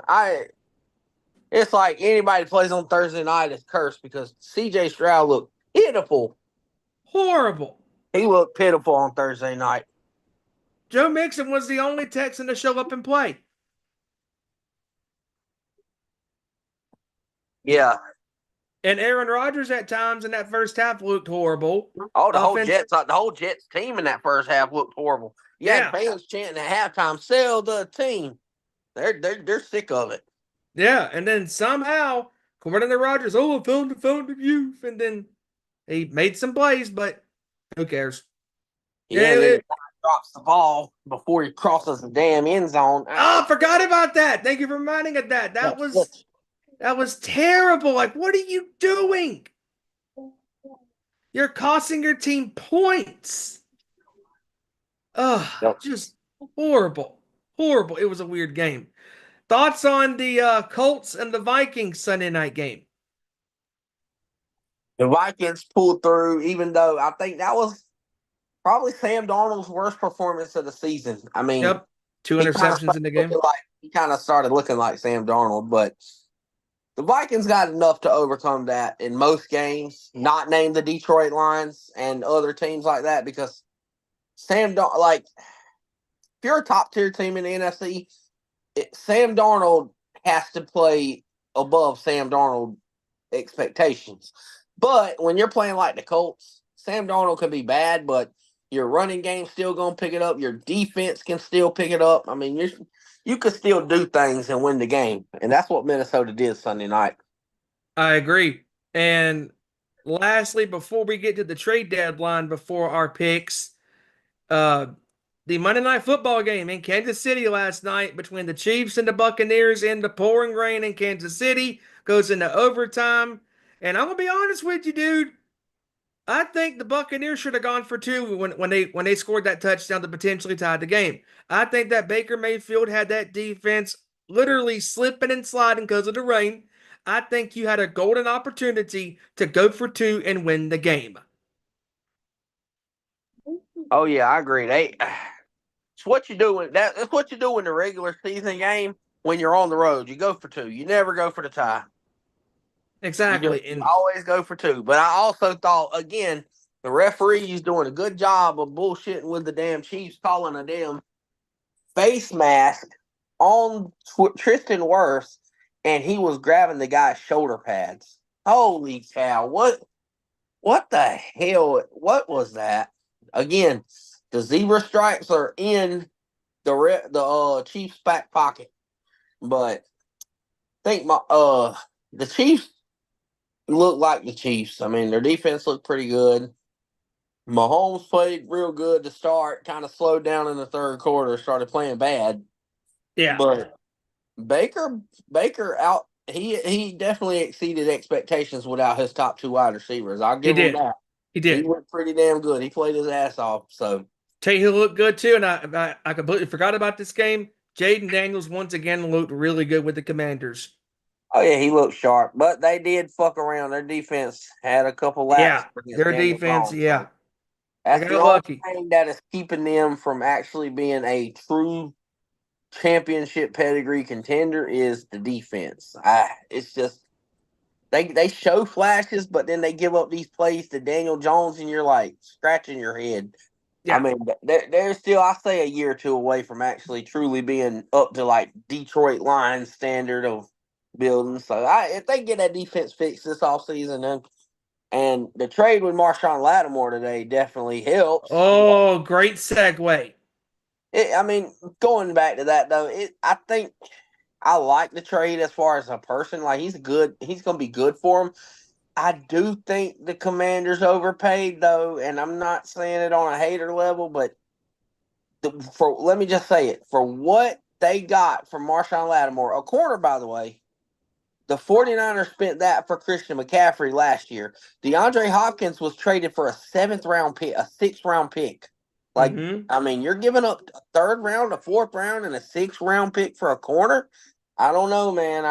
It's like anybody plays on Thursday night is cursed because CJ Stroud looked pitiful. Horrible. He looked pitiful on Thursday night. Joe Mixon was the only Texan to show up and play. Yeah. And Aaron Rodgers at times in that first half looked horrible. Oh, the Offense, whole Jets team in that first half looked horrible. You had yeah, fans chanting at halftime, "Sell the team." They're sick of it. yeah. And then somehow, according to Rodgers, I found the fountain of youth, and then he made some plays, but who cares? Yeah, and then the guy drops the ball before he crosses the damn end zone. Oh, I forgot about that. Thank you for reminding of that. That was terrible. Like, what are you doing? You're costing your team points. Yep. Just horrible. Horrible. It was a weird game. Thoughts on the Colts and the Vikings Sunday night game? The Vikings pulled through, even though I think that was probably Sam Darnold's worst performance of the season. I mean, Yep. Two interceptions in the game. he kind of started looking like Sam Darnold, but the Vikings got enough to overcome that in most games, not name the Detroit Lions and other teams like that, because if you're a top tier team in the NFC, Sam Darnold has to play above Sam Darnold expectations. But when you're playing like the Colts, Sam Darnold can be bad, but your running game's still going to pick it up. Your defense can still pick it up. I mean, you can still do things and win the game. And that's what Minnesota did Sunday night. I agree. And lastly, before we get to the trade deadline, before our picks, uh, the Monday Night Football game in Kansas City last night between the Chiefs and the Buccaneers in the pouring rain in Kansas City goes into overtime. And I'm gonna be honest with you, dude. I think the Buccaneers should have gone for two when they scored that touchdown to potentially tie the game. I think that Baker Mayfield had that defense literally slipping and sliding because of the rain. I think you had a golden opportunity to go for two and win the game. Oh, yeah, I agree. It's what you do that's what you do in the regular season game when you're on the road. You go for two. You never go for the tie. Exactly. You And always go for two. But I also thought, again, the referee's doing a good job of bullshitting with the damn Chiefs, calling a damn face mask on Tristan Wirfs, and he was grabbing the guy's shoulder pads. Holy cow. What the hell? What was that? Again, the zebra stripes are in the Chiefs' back pocket. But I think the Chiefs look like the Chiefs. I mean, their defense looked pretty good. Mahomes played real good to start, kind of slowed down in the third quarter, started playing bad. yeah, But Baker out he definitely exceeded expectations without his top two wide receivers. I'll he give him did. that. He He did. went pretty damn good. He played his ass off. So Tell you who looked good too, and I completely forgot about this game. Jaden Daniels once again looked really good with the Commanders. oh yeah, he looked sharp. But they did fuck around. Their defense had a couple laps Yeah, against their Daniel defense, Jones. So yeah. They that's the got only lucky. thing that is keeping them from actually being a true championship pedigree contender is the defense. It's just they show flashes, but then they give up these plays to Daniel Jones, and you're like scratching your head. I Yeah. mean, they're still, I say, a year or two away from actually truly being up to like Detroit Lions standard of building. So if they get that defense fixed this offseason, and the trade with Marshawn Lattimore today definitely helps. Oh, great segue. I mean, going back to that though, I think I like the trade as far as a person. Like he's good. He's going to be good for him. I do think the Commanders overpaid though, and I'm not saying it on a hater level, but let me just say it, for what they got from Marshawn Lattimore, a corner by the way. The 49ers spent that for Christian McCaffrey last year. DeAndre Hopkins was traded for a 7th-round pick, a 6th-round pick. Like, I mean, you're giving up a 3rd round, a 4th round, and a 6th-round pick for a corner. I don't know, man.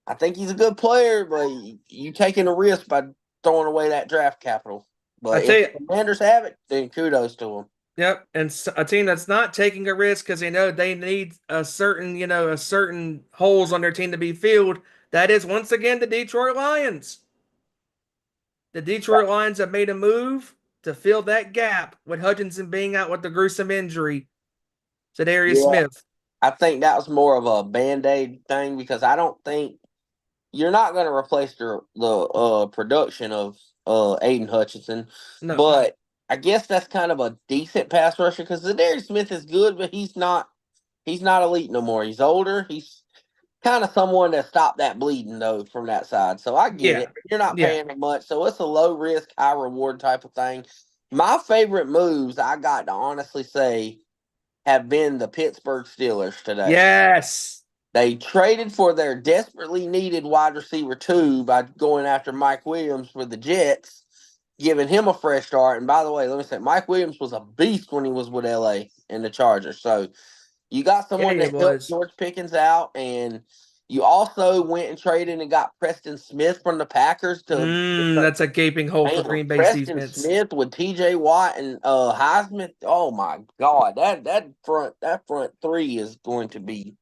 I think he's a good player, but you taking a risk by throwing away that draft capital. I But tell if you, the Commanders have it, then kudos to them. yep, and a team that's not taking a risk because they know they need a certain holes on their team to be filled. That is once again the Detroit Lions. The Detroit Lions have made a move to fill that gap with Hutchinson being out with the gruesome injury to Darius Yeah, Smith. I think that was more of a Band-Aid thing because I don't think you're not going to replace the production of Aiden Hutchinson, No. but I guess that's kind of a decent pass rusher because Darius Smith is good, but he's not elite no more. He's older. He's kind of someone that stopped that bleeding though from that side. So I get Yeah. it. You're not Yeah. paying him much, so it's a low risk, high reward type of thing. My favorite moves, I got to honestly say, have been the Pittsburgh Steelers today. Yes. They traded for their desperately needed wide receiver 2 by going after Mike Williams for the Jets, giving him a fresh start. And by the way, let me say, Mike Williams was a beast when he was with LA and the Chargers. So you got someone Yeah, it that helped was. George Pickens out, and you also went and traded and got Preston Smith from the Packers to That's a gaping hole for man, Green Bay's Preston defense. Smith with TJ Watt and Heisman. Oh my God, that front 3 is going to be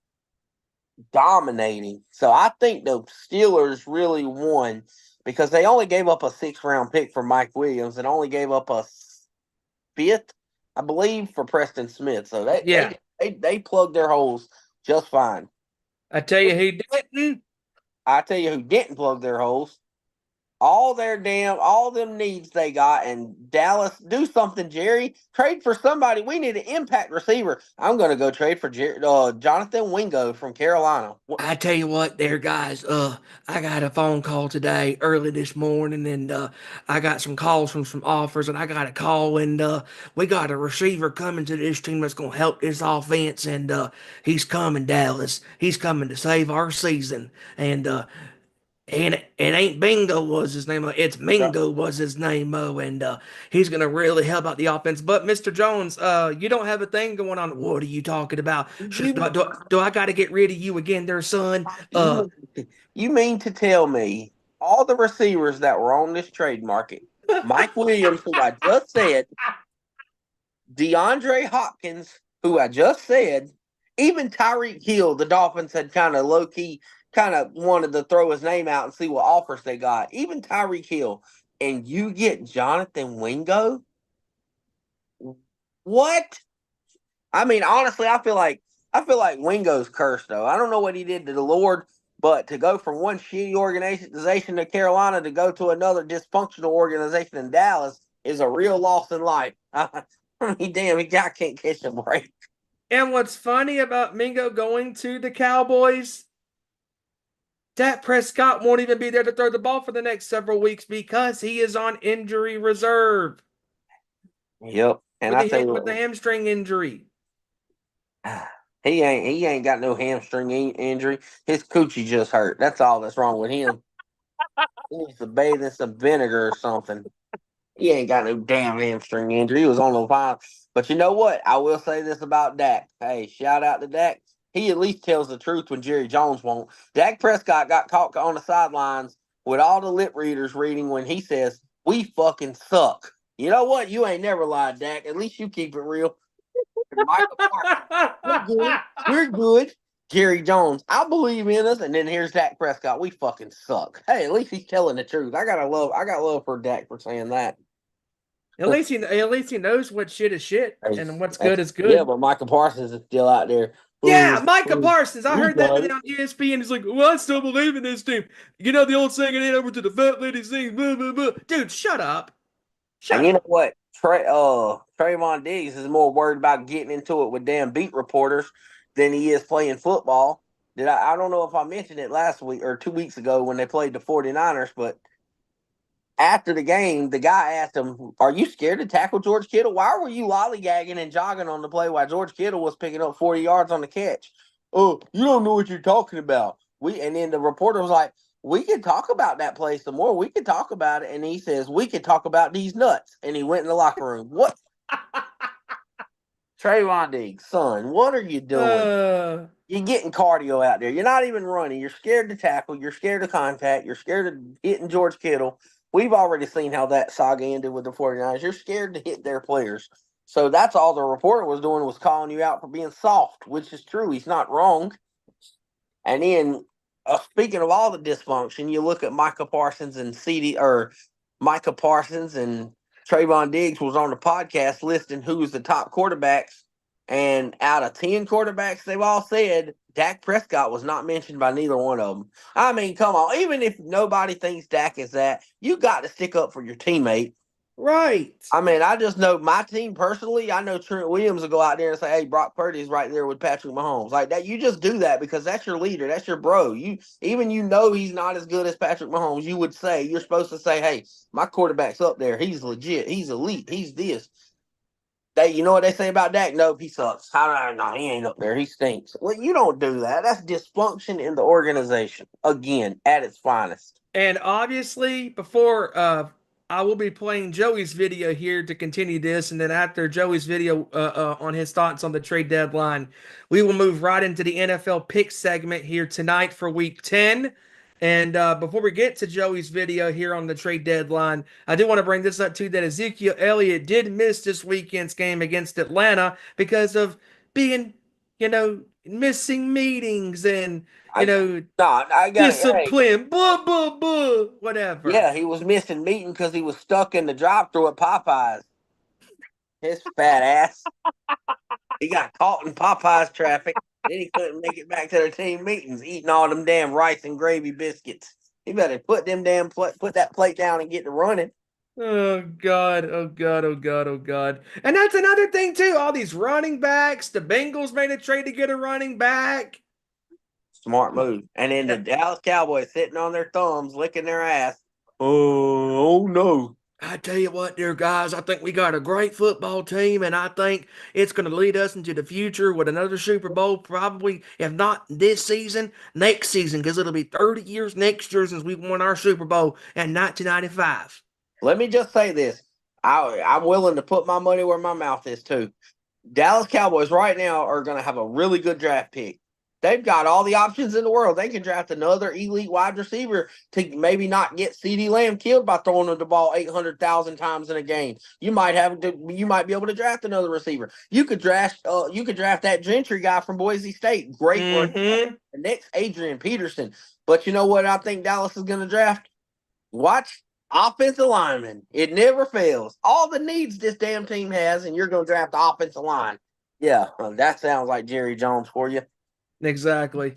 dominating. So I think the Steelers really won because they only gave up a 6th-round pick for Mike Williams and only gave up a 5th, I believe, for Preston Smith. So they plugged their holes just fine. I tell you who didn't. I tell you who didn't plug their holes. All them needs they got, and Dallas, do something, Jerry. Trade for somebody. We need an impact receiver. I'm going to go trade for Jonathan Wingo from Carolina. I tell you what, there, guys. I got a phone call today early this morning, and I got some calls from some offers, and I got a call, and we got a receiver coming to this team that's gonna help this offense, and he's coming, Dallas. He's coming to save our season, and it ain't Bingo was his name. It's Mingo was his name, and he's gonna really help out the offense. But Mr. Jones, you don't have a thing going on. What are you talking about? Do I got to get rid of you again, there, son? You mean to tell me all the receivers that were on this trade market, Mike Williams, who I just said, DeAndre Hopkins, who I just said, even Tyreek Hill, the Dolphins had kind of low key kind of wanted to throw his name out and see what offers they got. Even Tyreek Hill, and you get Jonathan Wingo? What? I mean, honestly, I feel like Wingo's cursed though. I don't know what he did to the Lord, but to go from one shitty organization to Carolina to go to another dysfunctional organization in Dallas is a real loss in life. I mean, damn, he guy can't catch a break. And what's funny about Mingo going to the Cowboys? Dak Prescott won't even be there to throw the ball for the next several weeks because he is on injury reserve. Yep, and with the hamstring injury. He ain't got no hamstring injury. His coochie just hurt. That's all that's wrong with him. He needs to bathe in some vinegar or something. He ain't got no damn hamstring injury. He was on the file. But you know what? I will say this about Dak. Hey, shout out to Dak. He at least tells the truth when Jerry Jones won't. Dak Prescott got caught on the sidelines with all the lip readers reading when he says, "We fucking suck." You know what? You ain't never lied, Dak. At least you keep it real. We're good. Jerry Jones, I believe in us. And then here's Dak Prescott. We fucking suck. Hey, at least he's telling the truth. I got love for Dak for saying that. At least he knows what shit is shit and what's good is good. Yeah, but Michael Parsons is still out there. Yeah, Micah Parsons. I heard that today on ESPN. He's like, "Well, I still believe in this team." You know the old saying, "It ain't over to the fat lady sings." Blah, blah, blah. Dude, shut up. You know what? Trayvon Diggs is more worried about getting into it with damn beat reporters than he is playing football. I don't know if I mentioned it last week or 2 weeks ago when they played the 49ers, but after the game, the guy asked him, "Are you scared to tackle George Kittle? Why were you lollygagging and jogging on the play while George Kittle was picking up 40 yards on the catch?" "Oh, you don't know what you're talking about." And then the reporter was like, "We can talk about that play some more. We can talk about it." And he says, "We can talk about these nuts." And he went in the locker room. What? Trayvon Diggs, son, what are you doing? You're getting cardio out there. You're not even running. You're scared to tackle. You're scared of contact. You're scared of hitting George Kittle. We've already seen how that saga ended with the 49ers. You're scared to hit their players. So that's all the reporter was doing, was calling you out for being soft, which is true. He's not wrong. And then, speaking of all the dysfunction, you look at Micah Parsons and Trayvon Diggs was on the podcast listing who's the top quarterbacks. And out of 10 quarterbacks, they've all said Dak Prescott was not mentioned by neither one of them. I mean, come on. Even if nobody thinks Dak is that, you got to stick up for your teammate. Right. I mean, I just know my team personally. I know Trent Williams will go out there and say, "Hey, Brock Purdy's right there with Patrick Mahomes." Like that, you just do that because that's your leader, that's your bro. You know he's not as good as Patrick Mahomes. You would say you're supposed to say, "Hey, my quarterback's up there. He's legit. He's elite. He's this." You know what they say about Dak? Nope, he sucks. No, he ain't up there. He stinks. Well, you don't do that. That's dysfunction in the organization again at its finest. And obviously, before I will be playing Joey's video here to continue this, and then after Joey's video on his thoughts on the trade deadline, we will move right into the NFL pick segment here tonight for Week 10. And before we get to Joey's video here on the trade deadline, I do want to bring this up too, that Ezekiel Elliott did miss this weekend's game against Atlanta because of being, missing meetings and, I got it. Hey, discipline, blah, blah, blah, whatever. yeah, he was missing meeting because he was stuck in the drive-thru at Popeyes. His fat ass. He got caught in Popeye's traffic. Then he couldn't make it back to their team meetings, eating all them damn rice and gravy biscuits. He better put that plate down and get to running. Oh God, oh God, oh God, oh God. And that's another thing too. All these running backs. The Bengals made a trade to get a running back. Smart move. And then the Dallas Cowboys sitting on their thumbs, licking their ass. Oh no. I tell you what, dear guys, I think we got a great football team, and I think it's going to lead us into the future with another Super Bowl, probably, if not this season, next season, because it'll be 30 years next year since we won our Super Bowl in 1995. Let me just say this. I'm willing to put my money where my mouth is, too. Dallas Cowboys right now are going to have a really good draft pick. They've got all the options in the world. They can draft another elite wide receiver to maybe not get CeeDee Lamb killed by throwing him the ball 800,000 times in a game. You might be able to draft another receiver. You could draft that Gentry guy from Boise State. Great for the next Adrian Peterson. But you know what I think Dallas is going to draft? Watch offensive lineman. It never fails. All the needs this damn team has, and you're going to draft the offensive line. Yeah, that sounds like Jerry Jones for you. Exactly.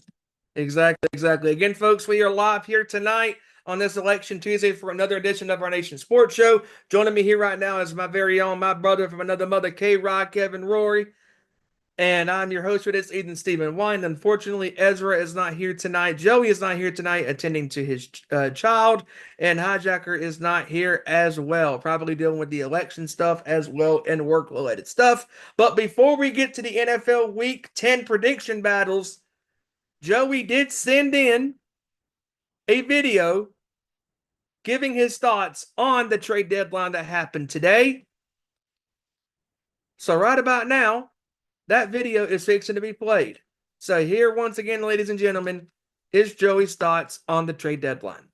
Again, folks, we are live here tonight on this Election Tuesday for another edition of our Nation Sports Show. Joining me here right now is my very own, my brother from another mother, K-Rod, Kevin Rory. And I'm your host for this evening, Stephen Wyand. Unfortunately, Ezra is not here tonight. Joey is not here tonight, attending to his child. And Hijacker is not here as well, probably dealing with the election stuff as well and work-related stuff. But before we get to the NFL Week 10 prediction battles, Joey did send in a video giving his thoughts on the trade deadline that happened today. So right about now, that video is fixing to be played. So here, once again, ladies and gentlemen, is Joey's thoughts on the trade deadline.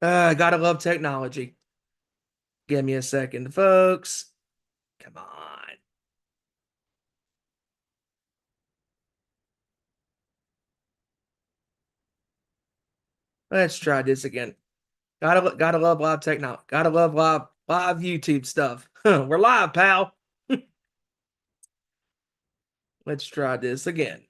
Gotta love technology. Give me a second, folks. Come on. Let's try this again. Gotta love live technology. Gotta love live YouTube stuff. We're live, pal. Let's try this again.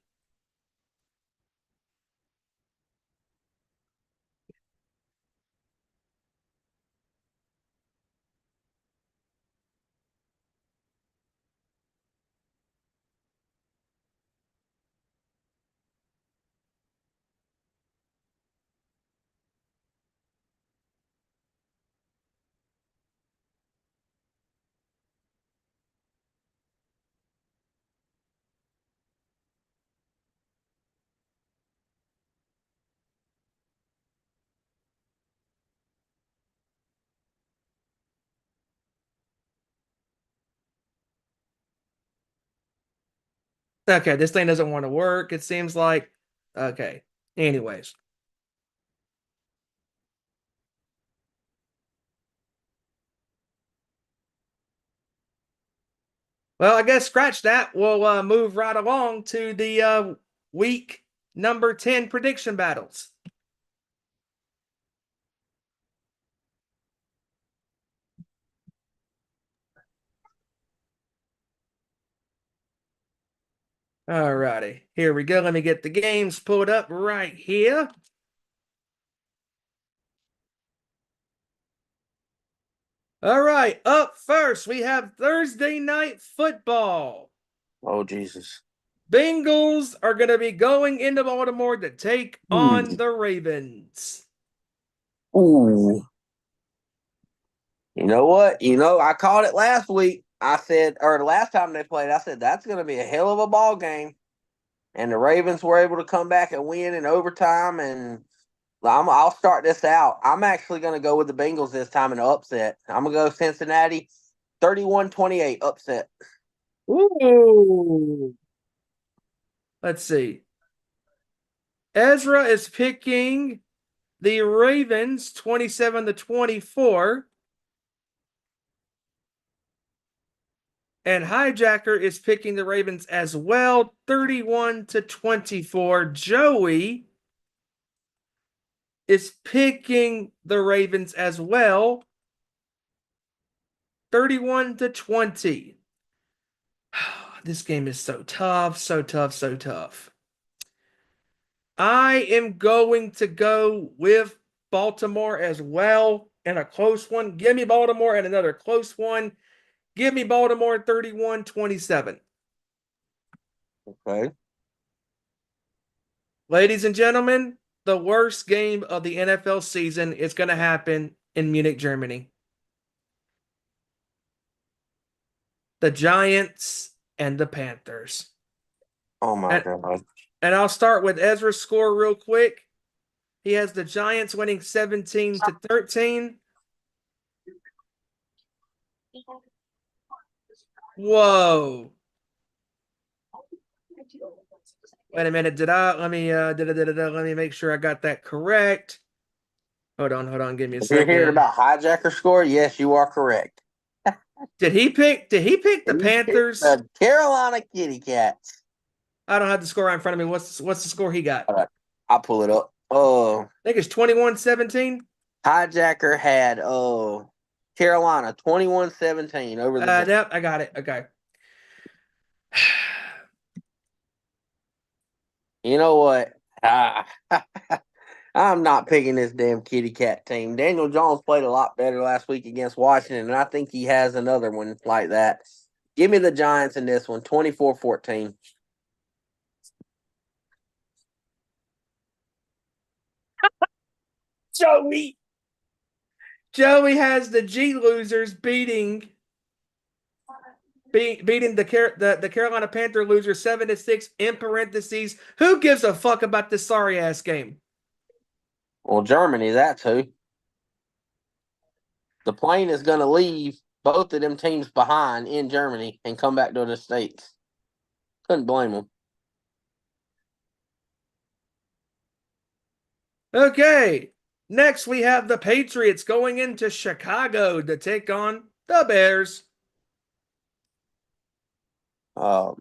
Okay, this thing doesn't want to work. It seems like. Okay. Anyways. Well, I guess scratch that. We'll move right along to the week number 10 prediction battles. All righty. Here we go. Let me get the games pulled up right here. All right. Up first, we have Thursday night football. Oh, Jesus. Bengals are going to be going into Baltimore to take on the Ravens. Ooh. You know what? I called it last week. I said, or the last time they played, I said, that's going to be a hell of a ball game. And the Ravens were able to come back and win in overtime. And I'll start this out. I'm actually going to go with the Bengals this time in an upset. I'm going to go Cincinnati 31-28 upset. Ooh. Let's see. Ezra is picking the Ravens 27-24. And Hijacker is picking the Ravens as well, 31-24. Joey is picking the Ravens as well, 31-20. This game is so tough, so tough, so tough. I am going to go with Baltimore as well in a close one. Give me Baltimore and another close one. Give me Baltimore 31-27. Okay. Ladies and gentlemen, the worst game of the NFL season is going to happen in Munich, Germany. The Giants and the Panthers. Oh, my God. And I'll start with Ezra's score real quick. He has the Giants winning 17-13. Whoa. Wait a minute. Let me make sure I got that correct. Hold on, give me a If you're hearing second. about hijacker score, yes, you are correct. Did he pick the Panthers? The Carolina Kitty Cats. I don't have the score right in front of me. What's the score he got? All right, I'll pull it up. I think it's 21-17. Hijacker had Carolina 21-17 over the Giants. Yep, I got it. Okay. You know what? I'm not picking this damn kitty cat team. Daniel Jones played a lot better last week against Washington, and I think he has another one like that. Give me the Giants in this one, 24-14. Joey has the G losers beating the Carolina Panther loser 7-6 in parentheses. Who gives a fuck about this sorry ass game? Well, Germany, that's who. The plane is going to leave both of them teams behind in Germany and come back to the States. Couldn't blame them. Okay. Next, we have the Patriots going into Chicago to take on the Bears. Oh,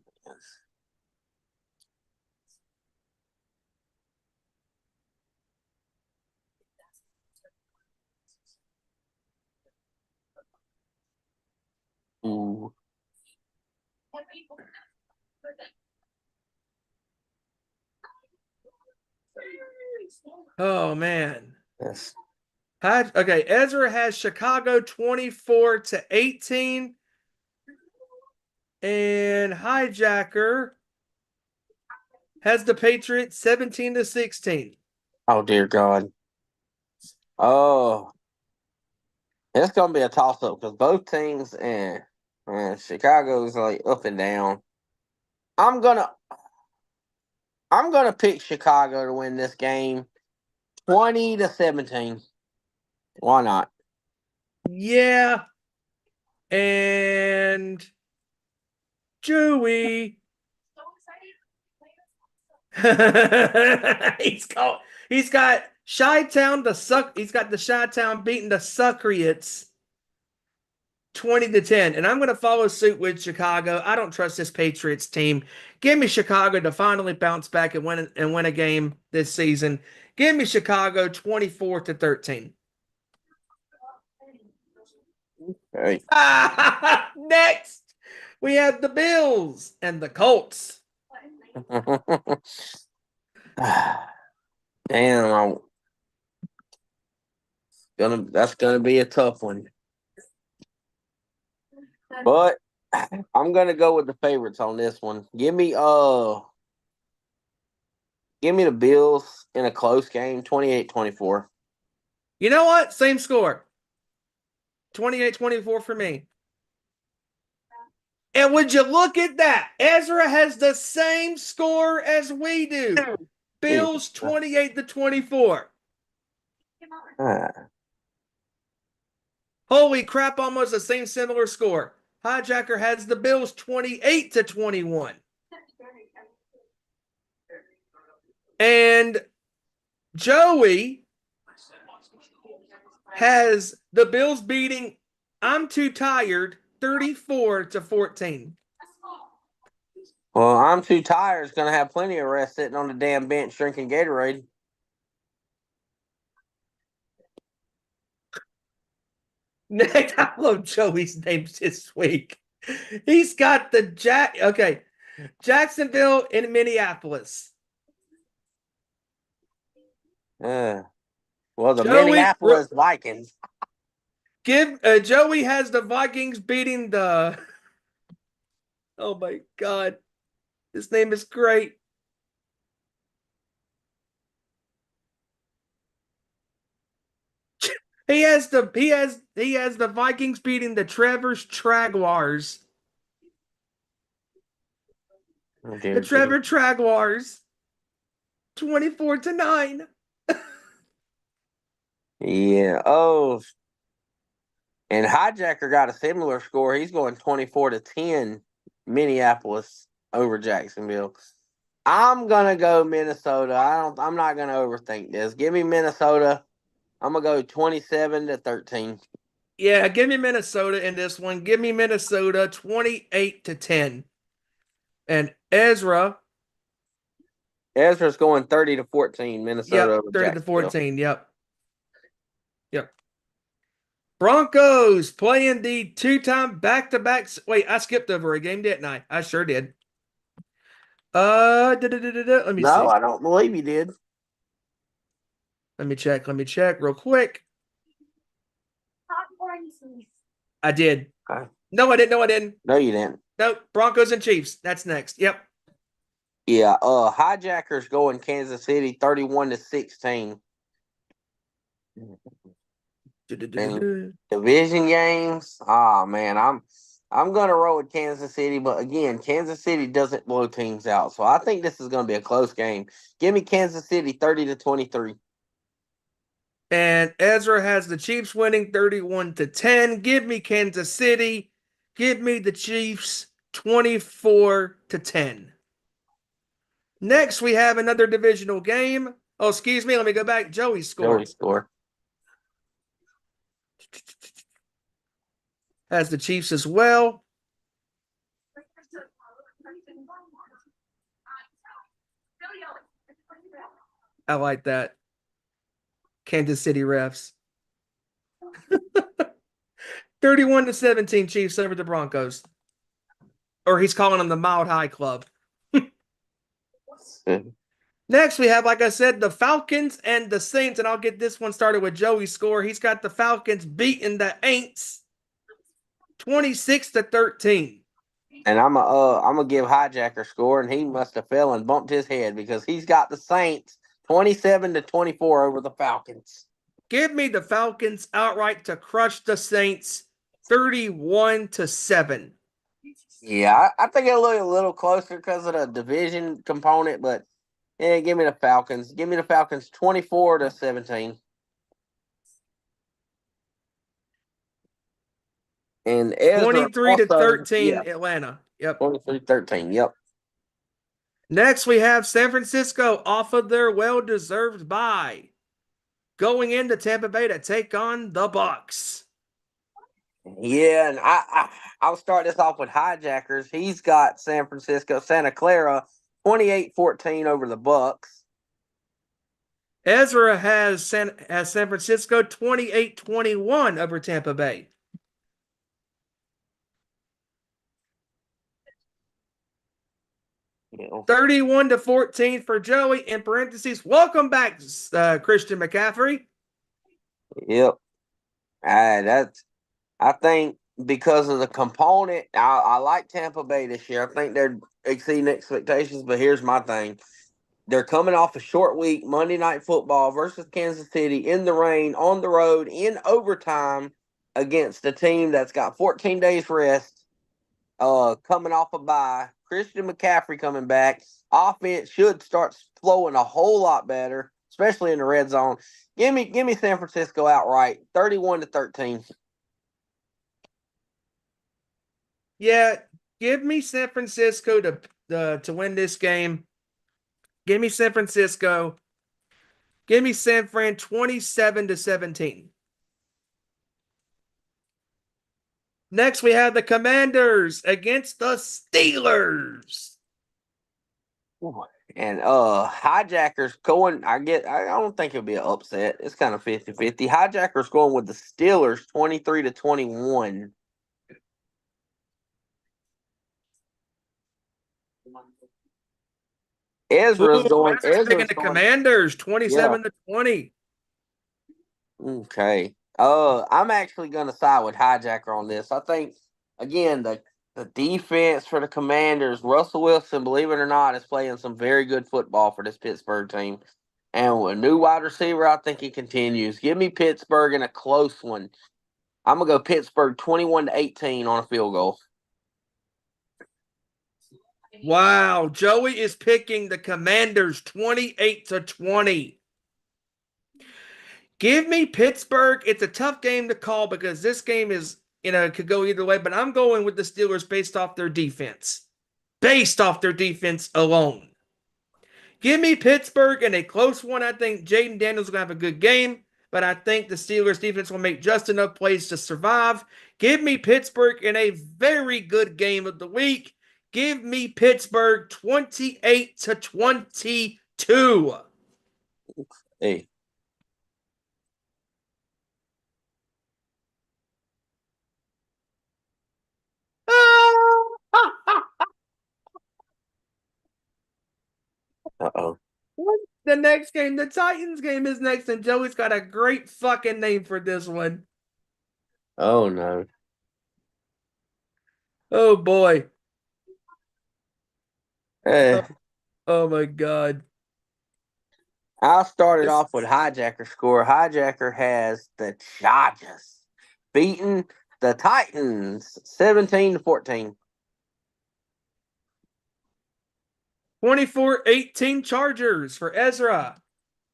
Oh man. Yes. Okay, Ezra has Chicago 24-18. And Hijacker has the Patriots 17-16. Oh dear God. Oh, it's gonna be a toss up because both teams and Chicago's like up and down. I'm gonna pick Chicago to win this game, 20-17. Why not? Yeah. And Joey. He's got Chi-Town the suck. He's got the Chi-Town beating the Suckriots 20-10. And I'm going to follow suit with Chicago. I don't trust this Patriots team. Give me Chicago to finally bounce back and win a game this season. Give me Chicago 24-13. Hey. Next, we have the Bills and the Colts. Damn, that's gonna be a tough one. But I'm gonna go with the favorites on this one. Give me the Bills in a close game, 28-24. You know what? Same score. 28-24 for me. And would you look at that? Ezra has the same score as we do. Bills 28-24. Holy crap, almost the same similar score. Hijacker has the Bills 28-21. And Joey has the Bills beating I'm Too Tired 34-14. Well, I'm Too Tired is gonna have plenty of rest sitting on the damn bench drinking Gatorade. Next, I love Joey's names this week. He's got the Jacksonville and Minneapolis. Well, the Joey, Minneapolis Vikings. Joey has the Vikings beating the. Oh my God, his name is great. He has the Vikings beating the Trevor's Traguars. Oh, The Trevor Traguars 24-9. Yeah. Oh. And Hijacker got a similar score. He's going 24-10 Minneapolis over Jacksonville. I'm gonna go Minnesota. I'm not gonna overthink this. Give me Minnesota. I'm gonna go 27-13. Yeah, give me Minnesota in this one. Give me Minnesota 28-10. And Ezra's going 30-14. Minnesota over 30-14. Yep. Broncos playing the two-time back-to-back. Wait, I skipped over a game, didn't I? I sure did. Let me see. No, I don't believe you did. Let me check real quick. I did. Okay. No, I didn't. No, you didn't. Nope. Broncos and Chiefs. That's next. Yep. Yeah. Hijackers going Kansas City 31-16. And division games. Man, I'm gonna roll with Kansas City, but again, Kansas City doesn't blow teams out, so I think this is gonna be a close game. Give me Kansas City 30-23. And Ezra has the Chiefs winning 31-10. Give me Kansas City. Give me the Chiefs 24-10. Next, we have another divisional game. Oh, excuse me. Let me go back. Joey's score. Has the Chiefs as well. I like that. Kansas City refs. 31-17 Chiefs over the Broncos. or he's calling them the Mild High Club. Next, we have, like I said, the Falcons and the Saints, and I'll get this one started with Joey's score. He's got the Falcons beating the Aints 26-13. And I'm gonna give Hijacker score, and he must have fell and bumped his head because he's got the Saints 27-24 over the Falcons. Give me the Falcons outright to crush the Saints 31-7. Yeah, I think it'll look a little closer because of the division component, but yeah, give me the Falcons. Give me the Falcons 24-17. And Ezra 23-13 Atlanta. Yep. 23-13. Yep. Next, we have San Francisco off of their well-deserved bye, going into Tampa Bay to take on the Bucs. Yeah, and I'll start this off with Hijackers. He's got Santa Clara 28-14 over the Bucs. Ezra has San Francisco 28-21 over Tampa Bay. Yeah. 31-14 for Joey. In parentheses, welcome back, Christian McCaffrey. Yep. I think because of the component, I like Tampa Bay this year. I think they're exceeding expectations, but here's my thing. They're coming off a short week, Monday Night Football versus Kansas City in the rain, on the road, in overtime against a team that's got 14 days rest, coming off a bye. Christian McCaffrey coming back. Offense should start flowing a whole lot better, especially in the red zone. Give me San Francisco outright, 31-13. Yeah, give me San Francisco to win this game. Give me San Francisco. Give me San Fran 27-17. Next, we have the Commanders against the Steelers. And Hijackers going, I don't think it'll be an upset. It's kind of 50-50. Hijackers going with the Steelers 23-21. Ezra's taking the Commanders 27-20. Okay. I'm actually gonna side with Hijacker on this. I think again the defense for the Commanders, Russell Wilson, believe it or not, is playing some very good football for this Pittsburgh team. And with a new wide receiver, I think he continues. Give me Pittsburgh in a close one. I'm gonna go Pittsburgh 21-18 on a field goal. Wow, Joey is picking the Commanders 28-20. Give me Pittsburgh. It's a tough game to call because this game is, could go either way, but I'm going with the Steelers based off their defense. Based off their defense alone. Give me Pittsburgh in a close one. I think Jaden Daniels is going to have a good game, but I think the Steelers defense will make just enough plays to survive. Give me Pittsburgh in a very good game of the week. Give me Pittsburgh 28-22. Hey. Uh-oh. The next game, the Titans game is next, and Joey's got a great fucking name for this one. Oh, no. Oh, boy. Hey. Oh, my God. I'll start it off with Hijacker score. Hijacker has the Chargers beating the Titans 17-14. 24-18 Chargers for Ezra.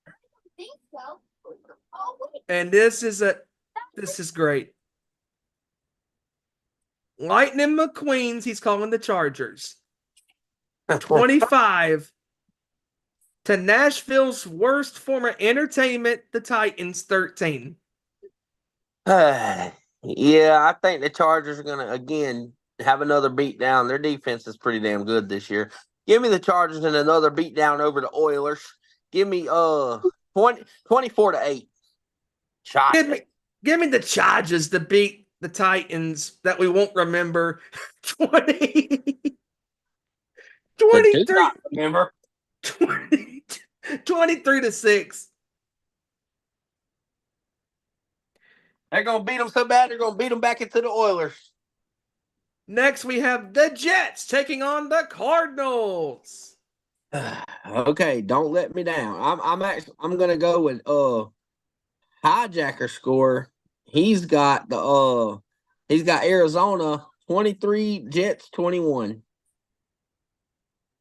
I think so. And this is great. Lightning McQueen's, he's calling the Chargers. 25 to Nashville's worst form of entertainment, the Titans 13. Yeah, I think the Chargers are going to, again, have another beatdown. Their defense is pretty damn good this year. Give me the Chargers and another beatdown over the Oilers. Give me 24-8. Give me the Chargers to beat the Titans that we won't remember. 20, But do 23, not remember. 20, 23-6. They're going to beat them so bad, they're going to beat them back into the Oilers. Next, we have the Jets taking on the Cardinals. Okay, don't let me down. I'm gonna go with hijacker score. He's got Arizona 23, Jets 21.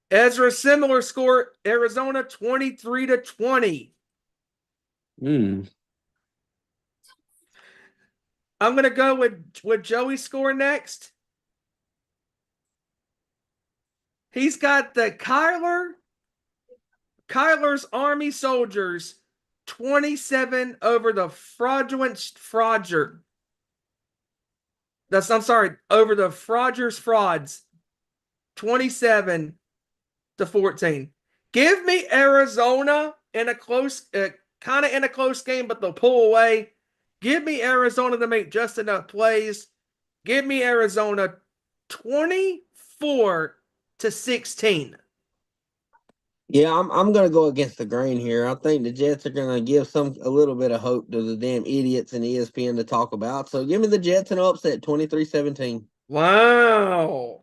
Ezra, similar score. Arizona 23-20. I'm gonna go with Joey's score next. He's got the Kyler's Army Soldiers 27 over the over the Frogger's Frauds 27-14. Give me Arizona in a close, kind of in a close game, but they'll pull away. Give me Arizona to make just enough plays. Give me Arizona 24-16. Yeah, I'm gonna go against the grain here. I think the Jets are gonna give a little bit of hope to the damn idiots in ESPN to talk about. So give me the Jets an upset 23-17. Wow.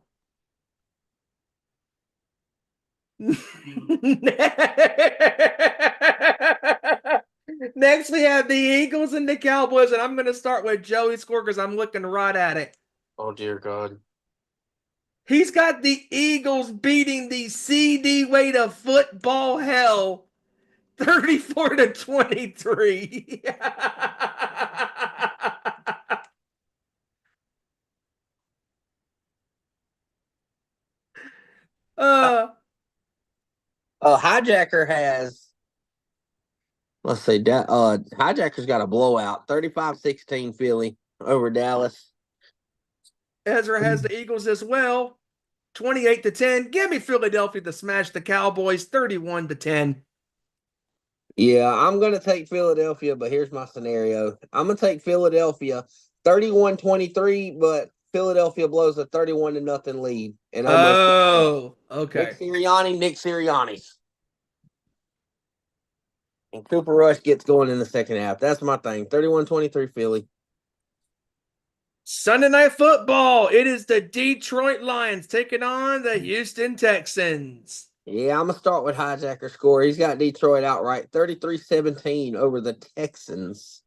Next, we have the Eagles and the Cowboys, and I'm going to start with Joey's score because I'm looking right at it. Oh dear God. He's got the Eagles beating the CD weight of football hell 34-23. uh, Hijacker has let's see, Hijacker's got a blowout 35-16 Philly over Dallas. Ezra has the Eagles as well, 28-10. Give me Philadelphia to smash the Cowboys 31-10. Yeah, I'm going to take Philadelphia, but here's my scenario. I'm going to take Philadelphia 31-23, but Philadelphia blows a 31-0 lead. And Oh, okay. Nick Sirianni's. And Cooper Rush gets going in the second half. That's my thing. 31-23 Philly. Sunday Night Football. It is the Detroit Lions taking on the Houston Texans. Yeah, I'm going to start with Hijacker score. He's got Detroit outright 33-17 over the Texans.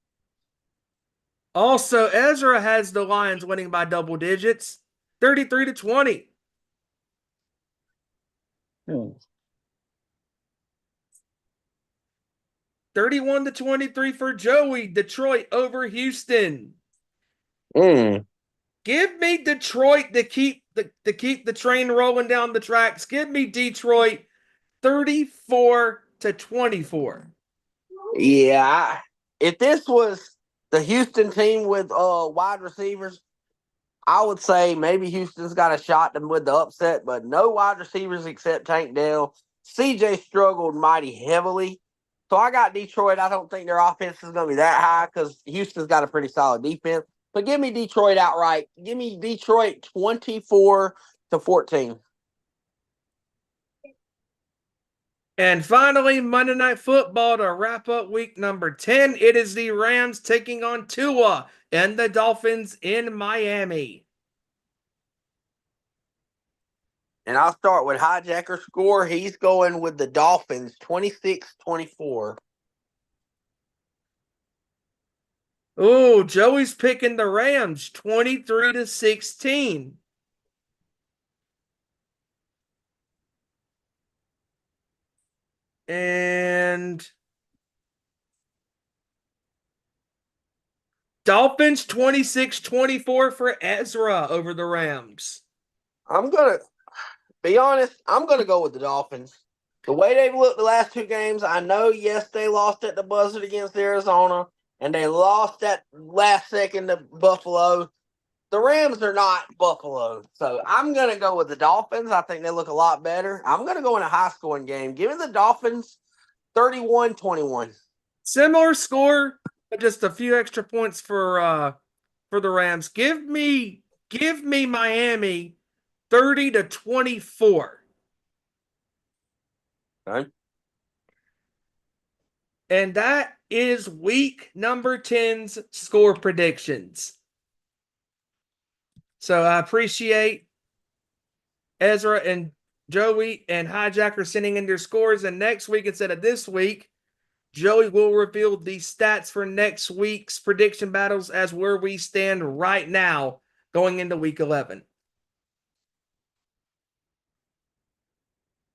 Also, Ezra has the Lions winning by double digits, 33-20. 31-23 for Joey. Detroit over Houston. Give me Detroit to keep the train rolling down the tracks. Give me Detroit 34-24. Yeah, if this was the Houston team with wide receivers, I would say maybe Houston's got a shot with the upset, but no wide receivers except Tank Dell. CJ struggled mighty heavily. So I got Detroit. I don't think their offense is going to be that high because Houston's got a pretty solid defense. But give me Detroit outright. Give me Detroit 24-14. And finally, Monday Night Football to wrap up week number 10. It is the Rams taking on Tua and the Dolphins in Miami. And I'll start with Hijacker score. He's going with the Dolphins 26-24. Oh, Joey's picking the Rams 23-16. And Dolphins 26-24 for Ezra over the Rams. I'm going to be honest. I'm going to go with the Dolphins. The way they've looked the last two games, I know, yes, they lost at the buzzer against Arizona, and they lost that last second to Buffalo. The Rams are not Buffalo. So I'm going to go with the Dolphins. I think they look a lot better. I'm going to go in a high-scoring game. Give me the Dolphins 31-21. Similar score, but just a few extra points for for the Rams. Give me Miami 30-24. Okay. And that is week number 10's score predictions. So I appreciate Ezra and Joey and Hijacker sending in their scores. And next week, instead of this week, Joey will reveal the stats for next week's prediction battles as where we stand right now going into week 11.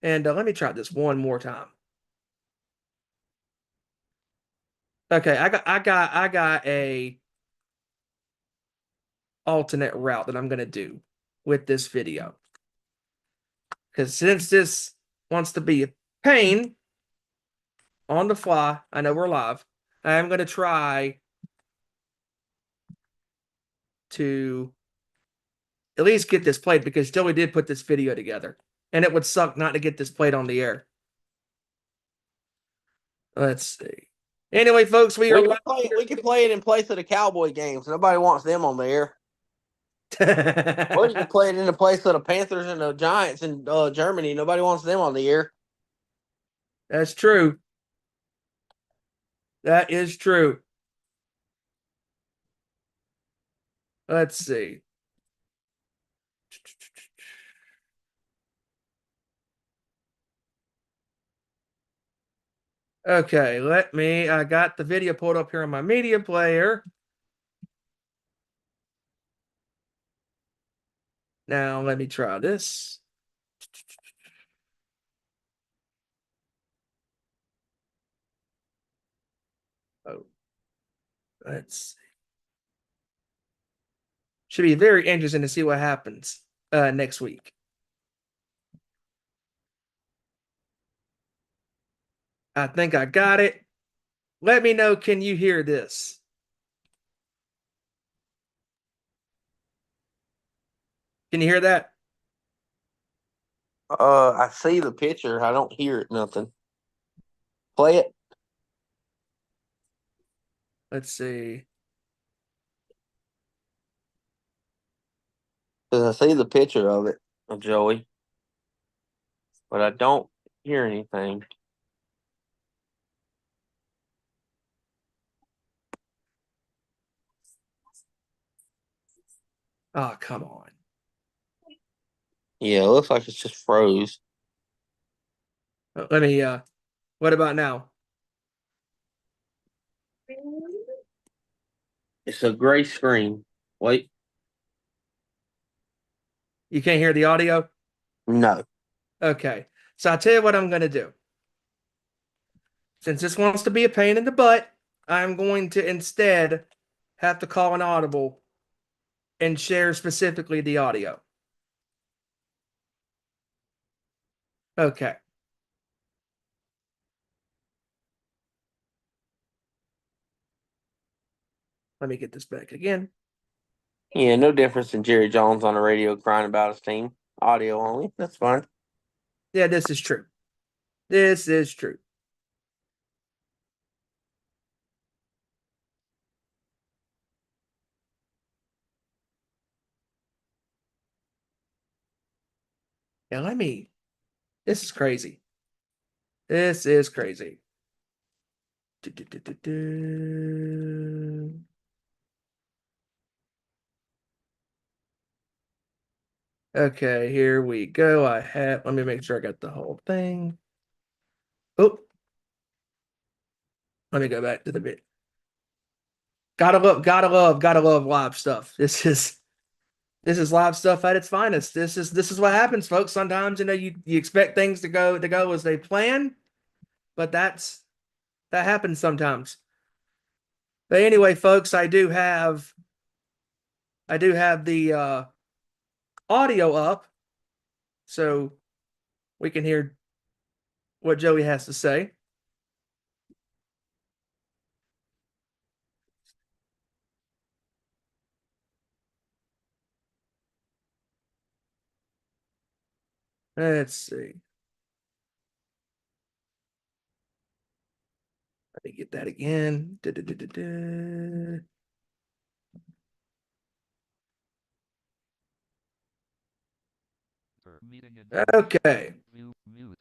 And let me try this one more time. Okay, I got a alternate route that I'm gonna do with this video. Because since this wants to be a pain on the fly, I know we're live. I'm gonna try to at least get this played because Joey did put this video together. And it would suck not to get this played on the air. Let's see. Anyway, folks, we We can play it in place of the Cowboy games. Nobody wants them on the air. Or you can play it in the place of the Panthers and the Giants in Germany. Nobody wants them on the air. That's true. That is true. Let's see. Okay, I got the video pulled up here on my media player. Now let me try this. Oh, let's see. Should be very interesting to see what happens next week. I think I got it. Let me know, can you hear this? Can you hear that? I see the picture. I don't hear it. Nothing. Play it. Let's see. Because I see the picture of it, of Joey. But I don't hear anything. Oh, come on. Yeah, it looks like it's just froze. Let me what about now? It's a gray screen. Wait. You can't hear the audio? No. Okay. So I'll tell you what I'm going to do. Since this wants to be a pain in the butt, I'm going to instead have to call an audible and share specifically the audio. Okay. Let me get this back again. Yeah, no difference than Jerry Jones on the radio crying about his team. Audio only. That's fine. Yeah, this is true. This is true. Yeah, this is crazy. This is crazy. Okay, here we go. Let me make sure I got the whole thing. Oh, let me go back to the bit. Gotta love live stuff. This is live stuff at its finest. This is what happens, folks. Sometimes you expect things to go as they plan, but that happens sometimes. But anyway, folks, I do have the audio up, so we can hear what Joey has to say. Let's see. Let me get that again. Okay.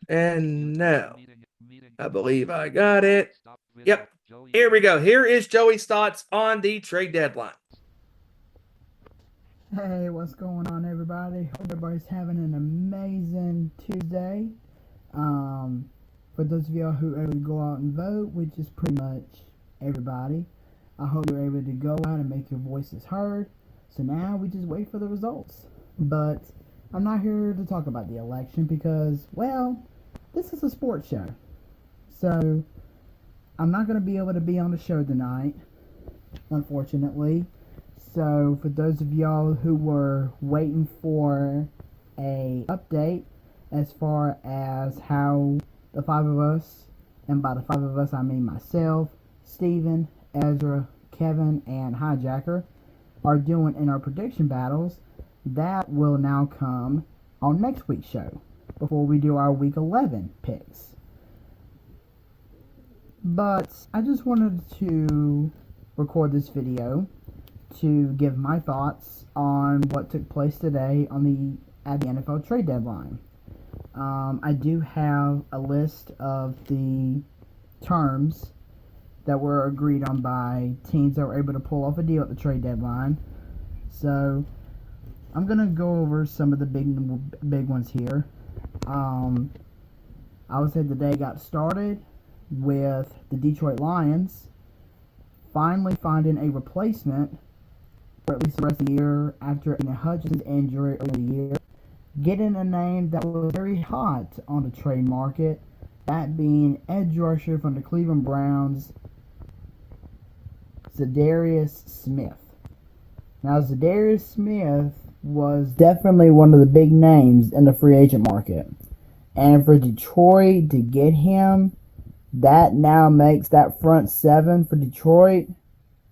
And now, I believe I got it. Yep. Here we go. Here is Joey's thoughts on the trade deadline. Hey, what's going on, everybody? Hope everybody's having an amazing Tuesday. For those of y'all who are able to go out and vote, which is pretty much everybody, I hope you're able to go out and make your voices heard. So now we just wait for the results. But I'm not here to talk about the election because, well, this is a sports show. So I'm not going to be able to be on the show tonight, unfortunately. So for those of y'all who were waiting for a update as far as how the five of us, and by the five of us I mean myself, Steven, Ezra, Kevin, and Hijacker, are doing in our prediction battles, that will now come on next week's show before we do our week 11 picks. But I just wanted to record this video to give my thoughts on what took place today at the NFL trade deadline. I do have a list of the terms that were agreed on by teams that were able to pull off a deal at the trade deadline. So I'm gonna go over some of the big ones here. I would say the day got started with the Detroit Lions finally finding a replacement for at least the rest of the year after a Hutchinson's injury earlier in the year, getting a name that was very hot on the trade market, that being edge rusher from the Cleveland Browns, Zadarius Smith. Now, Zadarius Smith was definitely one of the big names in the free agent market. And for Detroit to get him, that now makes that front seven for Detroit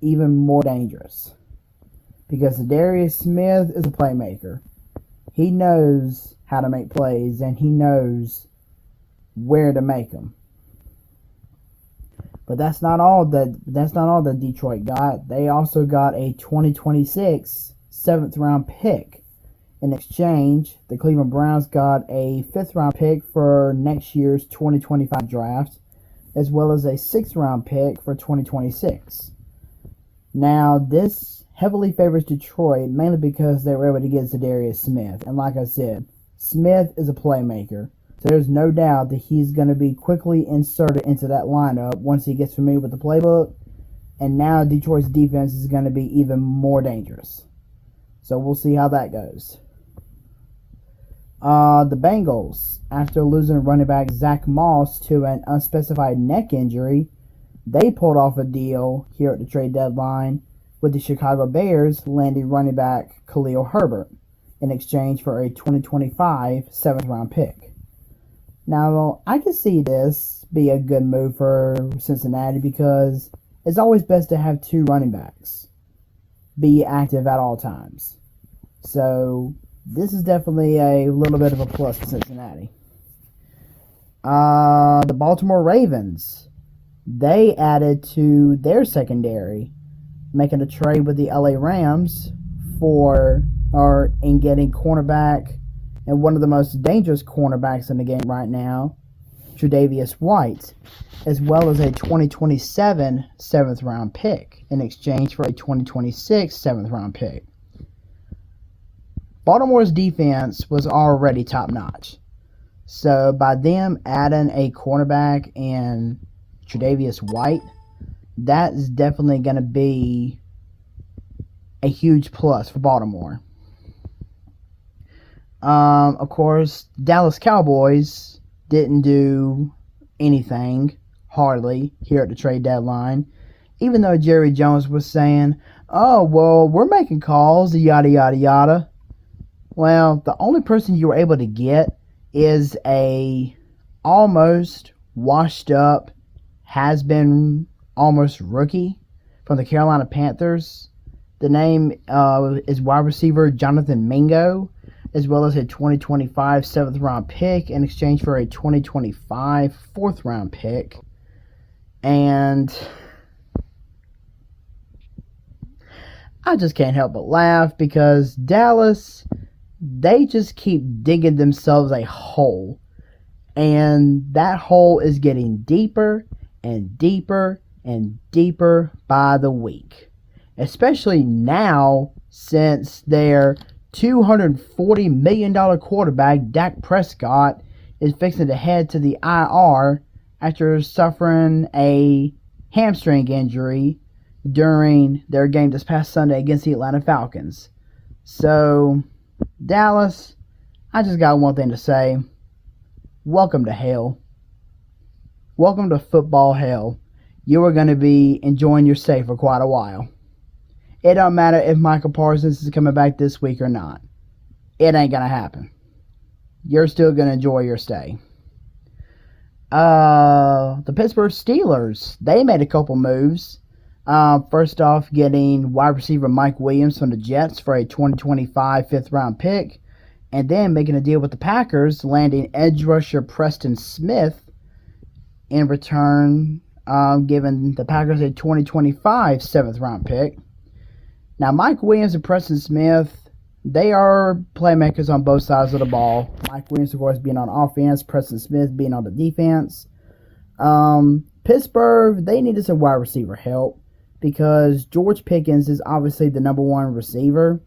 even more dangerous. Because Zadarius Smith is a playmaker. He knows how to make plays, and he knows where to make them. But that's not all that Detroit got. They also got a 2026 7th round pick. In exchange, the Cleveland Browns got a 5th round pick for next year's 2025 draft, as well as a 6th round pick for 2026. Now, this heavily favors Detroit, mainly because they were able to get Zadarius Smith. And like I said, Smith is a playmaker. So there's no doubt that he's going to be quickly inserted into that lineup once he gets familiar with the playbook. And now Detroit's defense is going to be even more dangerous. So we'll see how that goes. The Bengals, after losing running back Zach Moss to an unspecified neck injury, they pulled off a deal here at the trade deadline with the Chicago Bears landing running back Khalil Herbert in exchange for a 2025 7th round pick. Now, I can see this be a good move for Cincinnati because it's always best to have two running backs be active at all times. So this is definitely a little bit of a plus for Cincinnati. The Baltimore Ravens, they added to their secondary, making a trade with the LA Rams in getting cornerback and one of the most dangerous cornerbacks in the game right now, Tre'Davious White, as well as a 2027 7th round pick in exchange for a 2026 7th round pick. Baltimore's defense was already top notch. So by them adding a cornerback in Tre'Davious White, that is definitely going to be a huge plus for Baltimore. Of course, Dallas Cowboys didn't do anything, hardly, here at the trade deadline. Even though Jerry Jones was saying, oh, well, we're making calls, yada, yada, yada. Well, the only person you were able to get is a almost washed up, has been almost rookie from the Carolina Panthers. The name is wide receiver Jonathan Mingo, as well as a 2025 7th round pick in exchange for a 2025 4th round pick. And I just can't help but laugh because Dallas they just keep digging themselves a hole. And that hole is getting deeper and deeper and deeper by the week. Especially now, since their $240 million quarterback, Dak Prescott, is fixing to head to the IR after suffering a hamstring injury during their game this past Sunday against the Atlanta Falcons. So, Dallas, I just got one thing to say. Welcome to hell. Welcome to football hell. You are going to be enjoying your stay for quite a while. It don't matter if Michael Parsons is coming back this week or not. It ain't going to happen. You're still going to enjoy your stay. The Pittsburgh Steelers, they made a couple moves. First off, getting wide receiver Mike Williams from the Jets for a 2025 fifth-round pick. And then making a deal with the Packers, landing edge rusher Preston Smith in return, giving the Packers a 2025 seventh-round pick. Now, Mike Williams and Preston Smith, they are playmakers on both sides of the ball. Mike Williams, of course, being on offense, Preston Smith being on the defense. Pittsburgh, they needed some wide receiver help because George Pickens is obviously the number one receiver.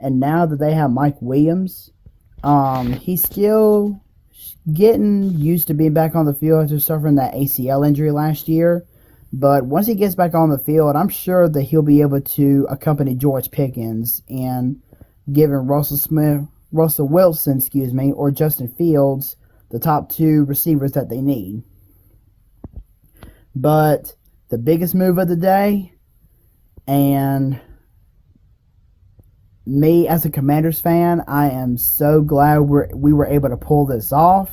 And now that they have Mike Williams, he's still getting used to being back on the field after suffering that ACL injury last year. But once he gets back on the field, I'm sure that he'll be able to accompany George Pickens and giving Russell Wilson, or Justin Fields, the top two receivers that they need. But the biggest move of the day, and me as a Commanders fan, I am so glad we were able to pull this off.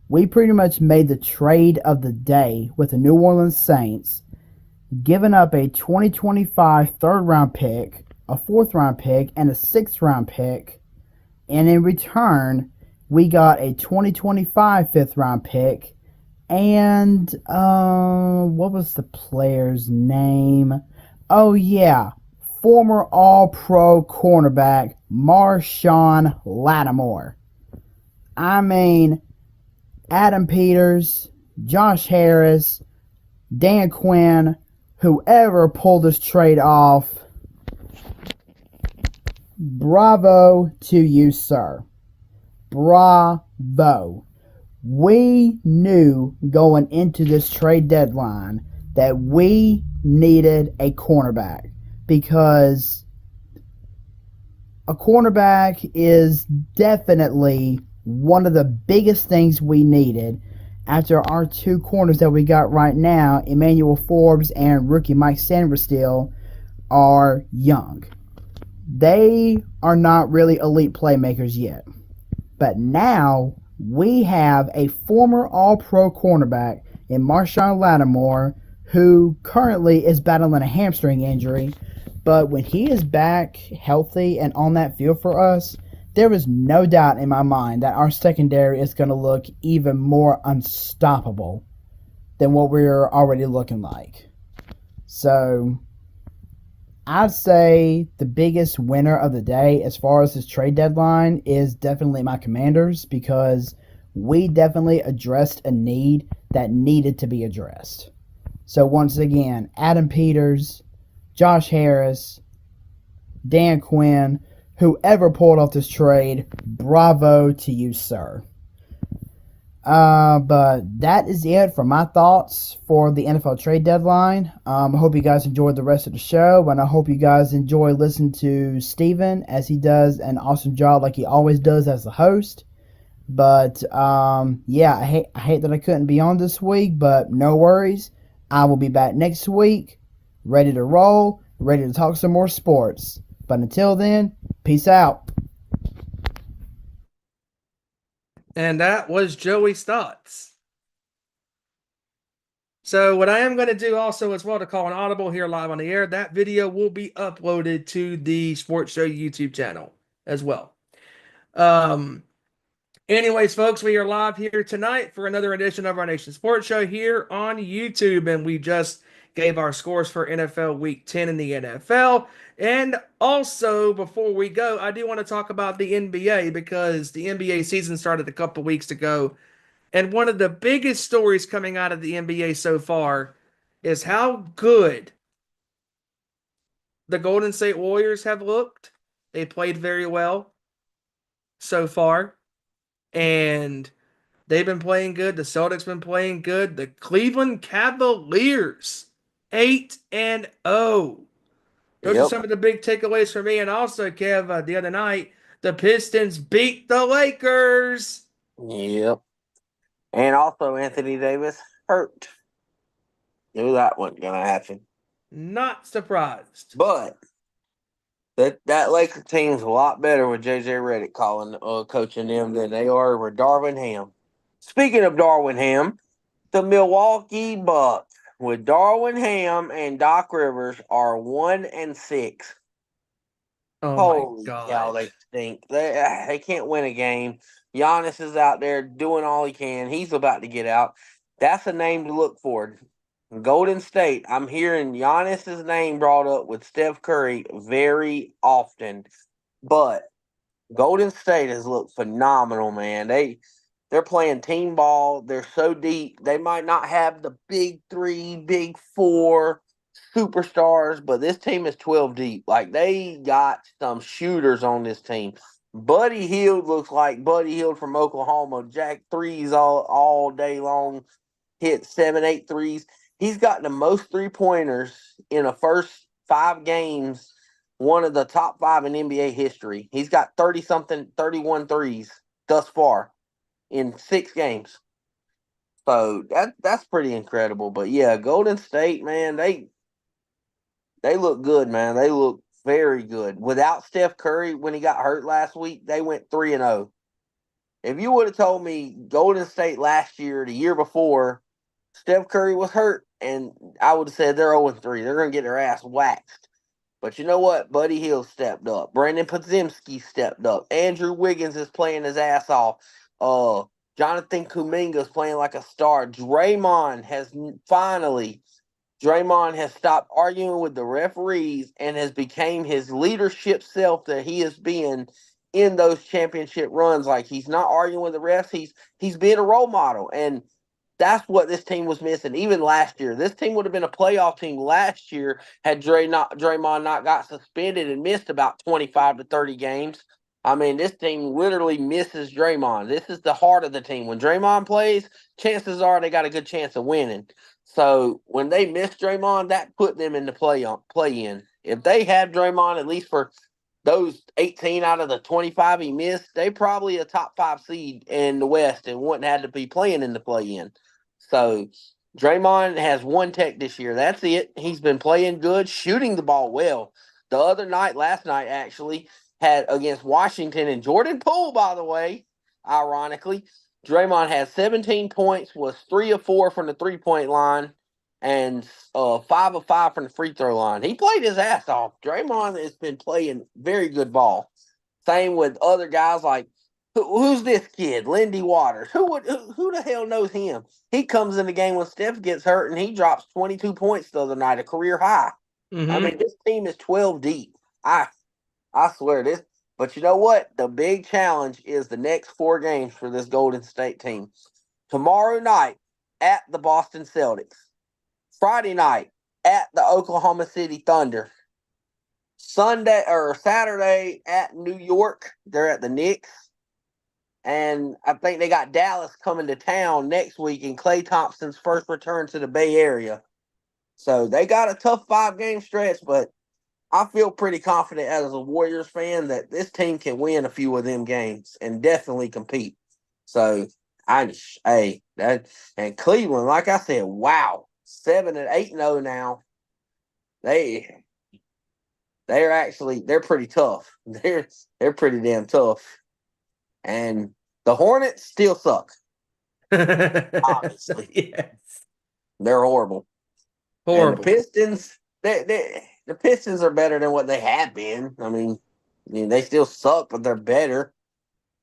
We pretty much made the trade of the day with the New Orleans Saints, giving up a 2025 third-round pick, a fourth-round pick, and a sixth-round pick. And in return, we got a 2025 fifth-round pick. And, what was the player's name? Oh, yeah. Former All-Pro cornerback Marshawn Lattimore. I mean, Adam Peters, Josh Harris, Dan Quinn, whoever pulled this trade off, bravo to you, sir. Bravo. We knew going into this trade deadline that we needed a cornerback because a cornerback is definitely one of the biggest things we needed after our two corners that we got right now, Emmanuel Forbes and rookie Mike Sanderstill, are young. They are not really elite playmakers yet. But now we have a former All-Pro cornerback in Marshawn Lattimore who currently is battling a hamstring injury. But when he is back healthy and on that field for us, there is no doubt in my mind that our secondary is going to look even more unstoppable than what we're already looking like. So I'd say the biggest winner of the day as far as this trade deadline is definitely my Commanders, because we definitely addressed a need that needed to be addressed. So once again, Adam Peters, Josh Harris, Dan Quinn, whoever pulled off this trade, bravo to you, sir. But that is it for my thoughts for the NFL trade deadline. I hope you guys enjoyed the rest of the show, and I hope you guys enjoy listening to Steven as he does an awesome job like he always does as the host. But yeah, I hate that I couldn't be on this week, but no worries. I will be back next week, ready to roll, ready to talk some more sports. But until then, peace out. And that was Joey's thoughts. So what I am going to do also as well to call an audible here live on the air, that video will be uploaded to the Sports Show YouTube channel as well. Anyways, folks, we are live here tonight for another edition of our Nation Sports Show here on YouTube, and we just gave our scores for NFL Week 10 in the NFL. And also, before we go, I do want to talk about the NBA because the NBA season started a couple weeks ago. And one of the biggest stories coming out of the NBA so far is how good the Golden State Warriors have looked. They played very well so far. And they've been playing good. The Celtics been playing good. The Cleveland Cavaliers 8-0. Those are Yep. some of the big takeaways for me. And also, Kev, the other night, the Pistons beat the Lakers. Yep. And also Anthony Davis hurt. Knew that wasn't gonna happen. Not surprised. But that Laker team's a lot better with JJ Redick coaching them than they are with Darvin Ham. Speaking of Darvin Ham, the Milwaukee Bucks with Darvin Ham and Doc Rivers are 1-6. Oh Holy my cow, God. they stink. They can't win a game. Giannis is out there doing all he can. He's about to get out. That's a name to look for. Golden State. I'm hearing Giannis's name brought up with Steph Curry very often, but Golden State has looked phenomenal, man. They're playing team ball. They're so deep. They might not have the big three, big four superstars, but this team is 12 deep. Like, they got some shooters on this team. Buddy Hield looks like Buddy Hield from Oklahoma. Jack threes all day long. Hit 7, 8 threes. He's gotten the most 3-pointers in the first 5 games, one of the top 5 in NBA history. He's got 30-something, 31 threes thus far in 6 games. So that's pretty incredible. But yeah, Golden State, man, they look good, man. They look very good. Without Steph Curry, when he got hurt last week, they went 3-0. If you would have told me Golden State last year, the year before, Steph Curry was hurt, and I would have said they're 0-3. They're going to get their ass waxed. But you know what? Buddy Hield stepped up. Brandon Podziemski stepped up. Andrew Wiggins is playing his ass off. Jonathan Kuminga is playing like a star. Draymond has stopped arguing with the referees and has became his leadership self that he has been in those championship runs. Like, he's not arguing with the refs. He's being a role model. And that's what this team was missing. Even last year, this team would have been a playoff team last year had Draymond not got suspended and missed about 25 to 30 games. I mean, this team literally misses Draymond. This is the heart of the team. When Draymond plays, chances are they got a good chance of winning. So when they miss Draymond, that put them in the play-in. If they had Draymond at least for those 18 out of the 25 he missed, they probably a top 5 seed in the West and wouldn't have to be playing in the play-in. So Draymond has 1 tech this year. That's it. He's been playing good, shooting the ball well. The other night, last night actually, had against Washington and Jordan Poole, by the way, ironically, Draymond had 17 points, was 3 of 4 from the 3-point line, and 5 of 5 from the free throw line. He played his ass off. Draymond has been playing very good ball. Same with other guys like, who's this kid? Lindy Waters. Who the hell knows him? He comes in the game when Steph gets hurt and he drops 22 points the other night, a career high. Mm-hmm. I mean, this team is 12 deep. I swear this. But you know what? The big challenge is the next 4 games for this Golden State team. Tomorrow night at the Boston Celtics. Friday night at the Oklahoma City Thunder. Sunday or Saturday at New York. They're at the Knicks. And I think they got Dallas coming to town next week in Klay Thompson's first return to the Bay Area. So they got a tough 5-game stretch, but I feel pretty confident as a Warriors fan that this team can win a few of them games and definitely compete. So and Cleveland, like I said, wow, 7-8-0 now. They're pretty tough. They're pretty damn tough. And the Hornets still suck. Obviously. Yes. They're horrible. Horrible. And the Pistons, the Pistons are better than what they have been. I mean, they still suck, but they're better.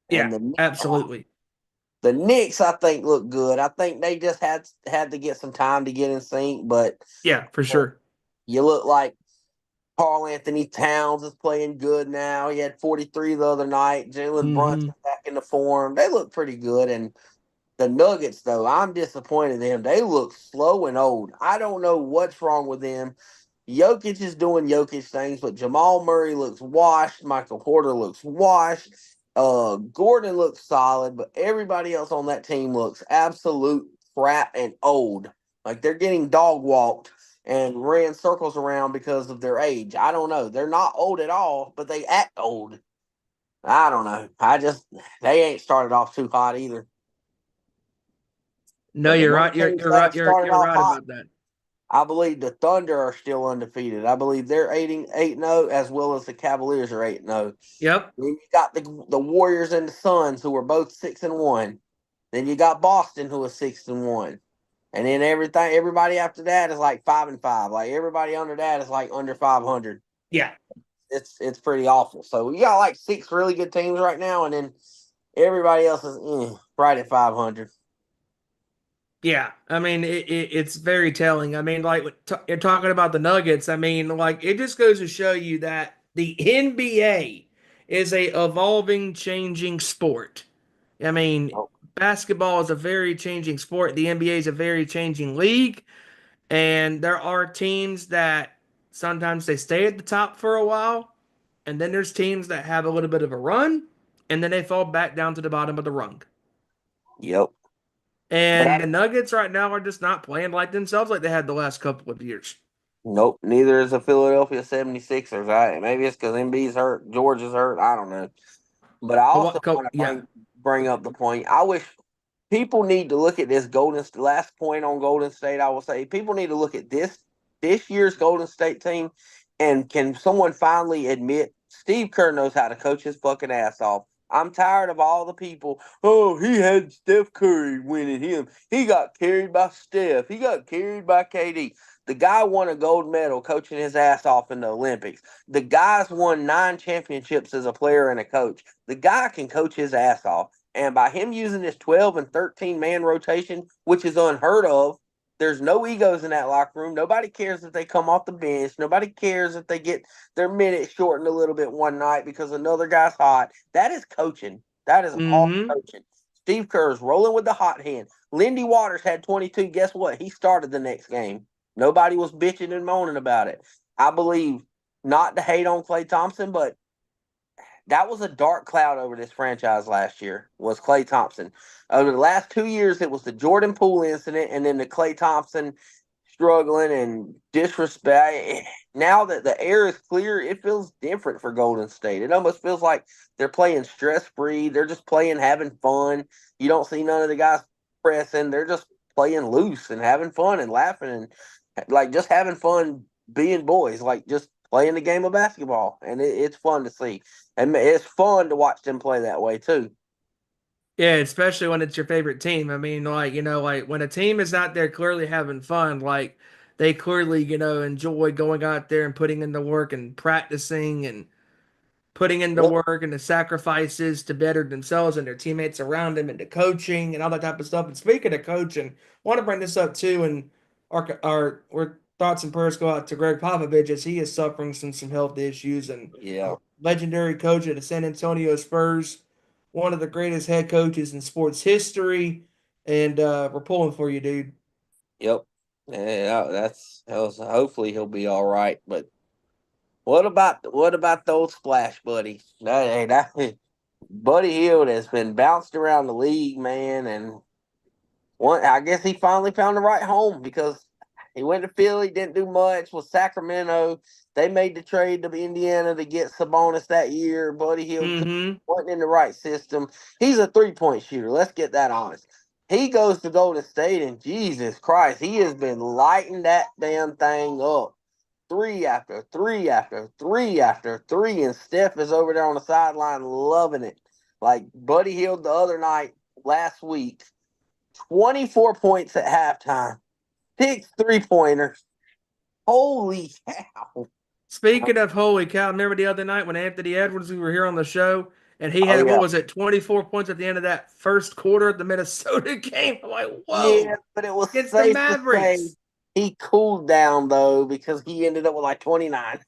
Yeah, absolutely. The Knicks, I think, look good. I think they just had to get some time to get in sync, but Yeah, for sure. you look like Carl Anthony Towns is playing good now. He had 43 the other night. Jalen Brunson back into form. They look pretty good. And the Nuggets, though, I'm disappointed in them. They look slow and old. I don't know what's wrong with them. Jokic is doing Jokic things, but Jamal Murray looks washed. Michael Porter looks washed. Gordon looks solid, but everybody else on that team looks absolute crap and old. Like they're getting dog walked and ran circles around because of their age. I don't know. They're not old at all, but they act old. I don't know. They ain't started off too hot either. No, But the you're one right. You're teams you're that right. have You're started you're off right hot, about that. I believe the Thunder are still undefeated. I believe they're 8-0, as well as the Cavaliers are 8-0. Yep. Then you got the Warriors and the Suns, who are both 6-1. Then you got Boston, who is 6-1. And then everybody after that is like 5-5. Like everybody under that is like under 500. Yeah. It's pretty awful. So you got like 6 really good teams right now, and then everybody else is right at 500. Yeah, I mean it's very telling. I mean, like you're talking about the Nuggets. I mean, like it just goes to show you that the NBA is a evolving, changing sport. I mean, Oh, basketball is a very changing sport. The NBA is a very changing league, and there are teams that sometimes they stay at the top for a while, and then there's teams that have a little bit of a run, and then they fall back down to the bottom of the rung. yep. And But the Nuggets right now are just not playing like themselves like they had the last couple of years. nope, neither is the Philadelphia 76ers. Maybe it's because MB's hurt, George is hurt. I don't know. But I But also what? want to Yeah. bring up the point. I wish people need to look at this last point on Golden State. I will say people need to look at this year's Golden State team, and can someone finally admit Steve Kerr knows how to coach his fucking ass off. I'm tired of all the people. Oh, he had Steph Curry winning him. He got carried by Steph. He got carried by KD. The guy won a gold medal coaching his ass off in the Olympics. The guy's won 9 championships as a player and a coach. The guy can coach his ass off. And by him using this 12 and 13 man rotation, which is unheard of, there's no egos in that locker room. Nobody cares if they come off the bench. Nobody cares if they get their minutes shortened a little bit one night because another guy's hot. That is coaching. That is all Mm-hmm. coaching. Steve Kerr's rolling with the hot hand. Lindy Waters had 22. Guess what? He started the next game. Nobody was bitching and moaning about it. I believe, not to hate on Klay Thompson, but that was a dark cloud over this franchise last year, was Klay Thompson. Over the last 2 years, it was the Jordan Poole incident and then the Klay Thompson struggling and disrespect. Now that the air is clear, it feels different for Golden State. It almost feels like they're playing stress-free. They're just playing, having fun. You don't see none of the guys pressing. They're just playing loose and having fun and laughing and like just having fun being boys, like just playing the game of basketball. And it's fun to see. And it's fun to watch them play that way too. Yeah, especially when it's your favorite team. I mean, like, like when a team is out there clearly having fun, like they clearly, enjoy going out there and putting in the work and practicing and putting in the Yep. work and the sacrifices to better themselves and their teammates around them and the coaching and all that type of stuff. And speaking of coaching, I want to bring this up too. And our thoughts and prayers go out to Greg Popovich as he is suffering some health issues and Yeah. legendary coach of the San Antonio Spurs, one of the greatest head coaches in sports history. And we're pulling for you, dude. Yep. Yeah, hopefully he'll be all right. But what about the old splash buddy? Buddy Hield has been bounced around the league, man, and I guess he finally found the right home because he went to Philly, didn't do much. With Sacramento, they made the trade to Indiana to get Sabonis that year. Buddy Hield Mm-hmm. wasn't in the right system. He's a 3-point shooter. Let's get that honest. He goes to Golden State, and Jesus Christ, he has been lighting that damn thing up. 3 after 3 after 3 after 3, and Steph is over there on the sideline loving it. Like Buddy Hield the other night, last week, 24 points at halftime, 6 3-pointers. Holy cow. Speaking of holy cow, remember the other night when Anthony Edwards, we were here on the show, And he Oh had, what yeah, was it, 24 points at the end of that first quarter of the Minnesota game. I'm like, whoa, yeah, but it was against the safe to say Mavericks. he cooled down though because he ended up with like 29.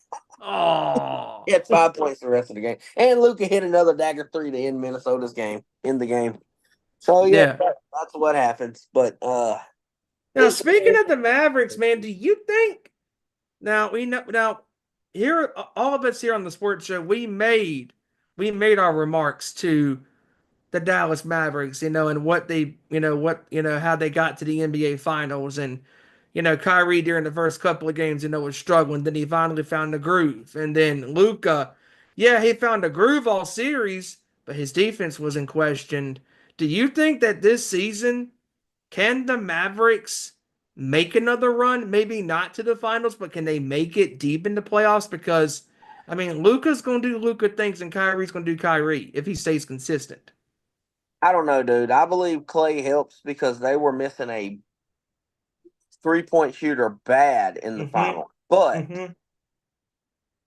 Oh, He had 5 points the rest of the game, and Luka hit another dagger three to end Minnesota's game in the game. So yeah, yeah. that's what happens. But Now, it's speaking of the Mavericks, man, do you think now we know now here all of us here on the sports show we made our remarks to the Dallas Mavericks, and what they, how they got to the NBA Finals, and Kyrie during the first couple of games, was struggling. Then he finally found the groove, and then Luca, yeah, he found a groove all series, but his defense was in question. Do you think that this season can the Mavericks make another run? Maybe not to the finals, but can they make it deep in the playoffs? Because I mean, Luca's gonna do Luca things, and Kyrie's gonna do Kyrie if he stays consistent. I don't know, dude. I believe Clay helps because they were missing a 3-point shooter bad in the Mm-hmm. final. But Mm-hmm.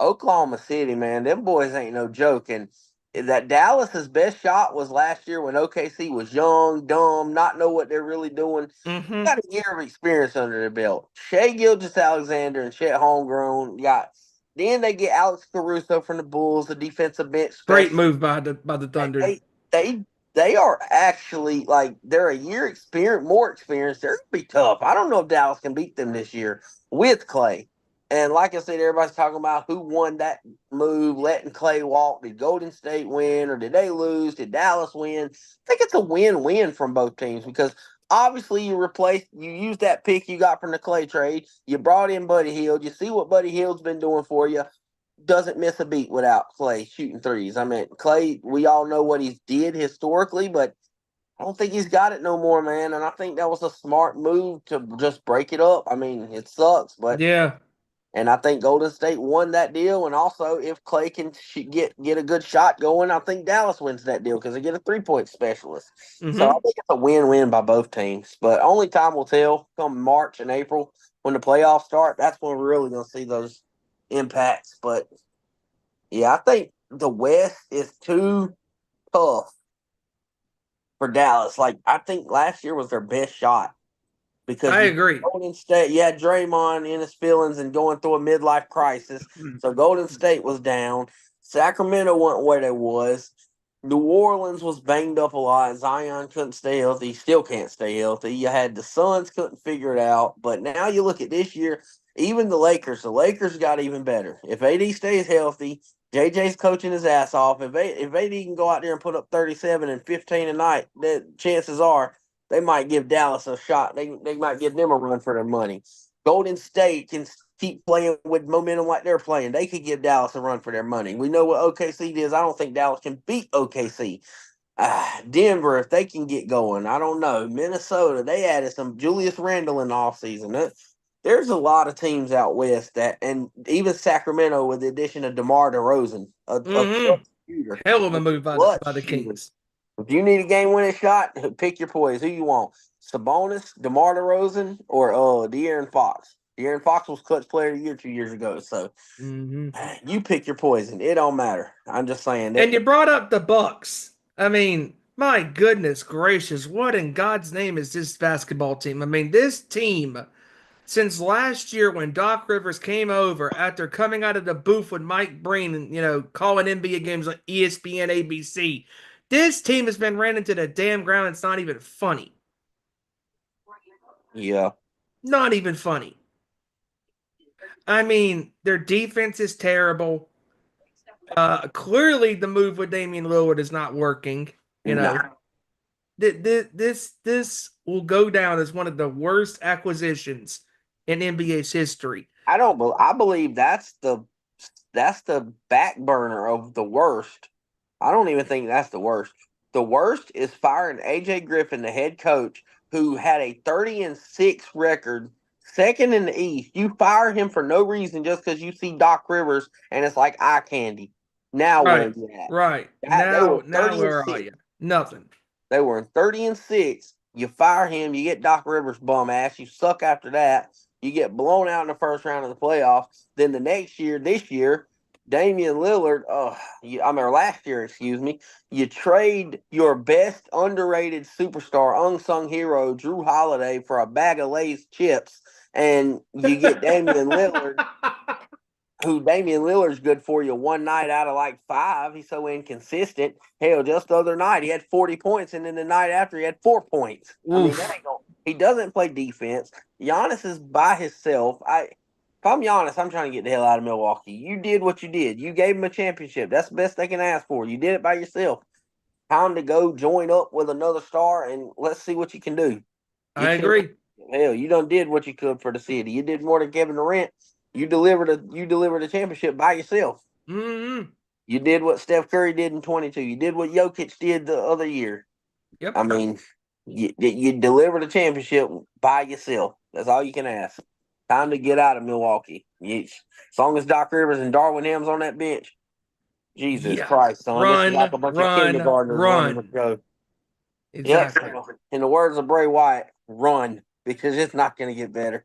Oklahoma City, man, them boys ain't no joke. And that Dallas's best shot was last year when OKC was young, dumb, not know what they're really doing. Mm-hmm. Got a year of experience under their belt. Shea Gilgeous-Alexander and Chet Holmgren got. Then they get Alex Caruso from the Bulls, the defensive bench Great specialist. move by the Thunder. They they are actually like they're a year experience, more experienced. They're gonna be tough. I don't know if Dallas can beat them this year with Clay. And like I said, everybody's talking about who won that move, letting Clay walk. Did Golden State win or did they lose? Did Dallas win? I think it's a win-win from both teams because obviously you use that pick you got from the Clay trade. You brought in Buddy Hield. You see what Buddy Hield's been doing for you. Doesn't miss a beat without Clay shooting threes. I mean, Clay, we all know what he did historically, but I don't think he's got it no more, man. And I think that was a smart move to just break it up. I mean, it sucks, but Yeah. and I think Golden State won that deal. And also, if Clay can get a good shot going, I think Dallas wins that deal because they get a 3-point specialist. So I Mm-hmm. think it's a win-win by both teams. But only time will tell. Come March and April when the playoffs start, that's when we're really going to see those impacts. But yeah, I think the West is too tough for Dallas. Like I think last year was their best shot because I you agree. Golden State, you had Draymond in his feelings and going through a midlife crisis. So Golden State was down. Sacramento wasn't where they was. New Orleans was banged up a lot. Zion couldn't stay healthy. Still can't stay healthy. You had the Suns couldn't figure it out. But now you look at this year, even the Lakers got even better. If AD stays healthy, JJ's coaching his ass off. If AD can go out there and put up 37 and 15 a night, the chances are they might give Dallas a shot. They might give them a run for their money. Golden State can keep playing with momentum like they're playing. They could give Dallas a run for their money. We know what OKC is. I don't think Dallas can beat OKC. Denver, if they can get going, I don't know. Minnesota, they added some Julius Randle in the offseason. There's a lot of teams out west that, and even Sacramento with the addition of DeMar DeRozan, a Mm-hmm. clutch shooter, Hell of a move by the, clutch by the shooter. Kings. If you need a game-winning shot, pick your poise. Who you want? Sabonis, DeMar DeRozan, or De'Aaron Fox? De'Aaron Fox was clutch player of the year 2 years ago. So Mm-hmm. you pick your poison. It don't matter. I'm just saying And that. you brought up the Bucks. I mean, my goodness gracious, what in God's name is this basketball team? I mean, this team, since last year when Doc Rivers came over after coming out of the booth with Mike Breen and, calling NBA games on ESPN, ABC, this team has been ran into the damn ground. It's not even funny. Yeah. Not even funny. I mean, their defense is terrible. Clearly, the move with Damian Lillard is not working. You know, No. this will go down as one of the worst acquisitions in NBA's history. I believe that's the back burner of the worst. I don't even think that's the worst. The worst is firing AJ Griffin, the head coach, who had a 30-6 record, second in the East. You fire him for no reason just because you see Doc Rivers and it's like eye candy. Now where Right, are you at? right. They were Now 30 and where are 6. you? Nothing. They were in 30-6. You fire him, you get Doc Rivers bum ass. You suck after that. You get blown out in the first round of the playoffs. Then the next year, this year, Damian Lillard, or last year, excuse me, you trade your best underrated superstar, unsung hero, Drew Holiday, for a bag of Lay's chips, and you get Damian Lillard, who Damian Lillard's good for you one night out of like 5. He's so inconsistent. Hell, just the other night he had 40 points, and then the night after he had 4 points. I mean, he doesn't play defense. Giannis is by himself. If I'm Giannis, I'm trying to get the hell out of Milwaukee. You did what you did. You gave him a championship. That's the best they can ask for. You did it by yourself. Time to go join up with another star, and let's see what you can do. I agree. Hell, you done did what you could for the city. You did more than Kevin Durant. You delivered a championship by yourself. Mm-hmm. You did what Steph Curry did in 22. You did what Jokic did the other year. Yep. I mean, you delivered a championship by yourself. That's all you can ask. Time to get out of Milwaukee. As long as Doc Rivers and Darwin Ham's on that bench, Jesus Christ, son. This is like a bunch of kindergartners running the show. Exactly. Yep. In the words of Bray Wyatt, run, because it's not going to get better.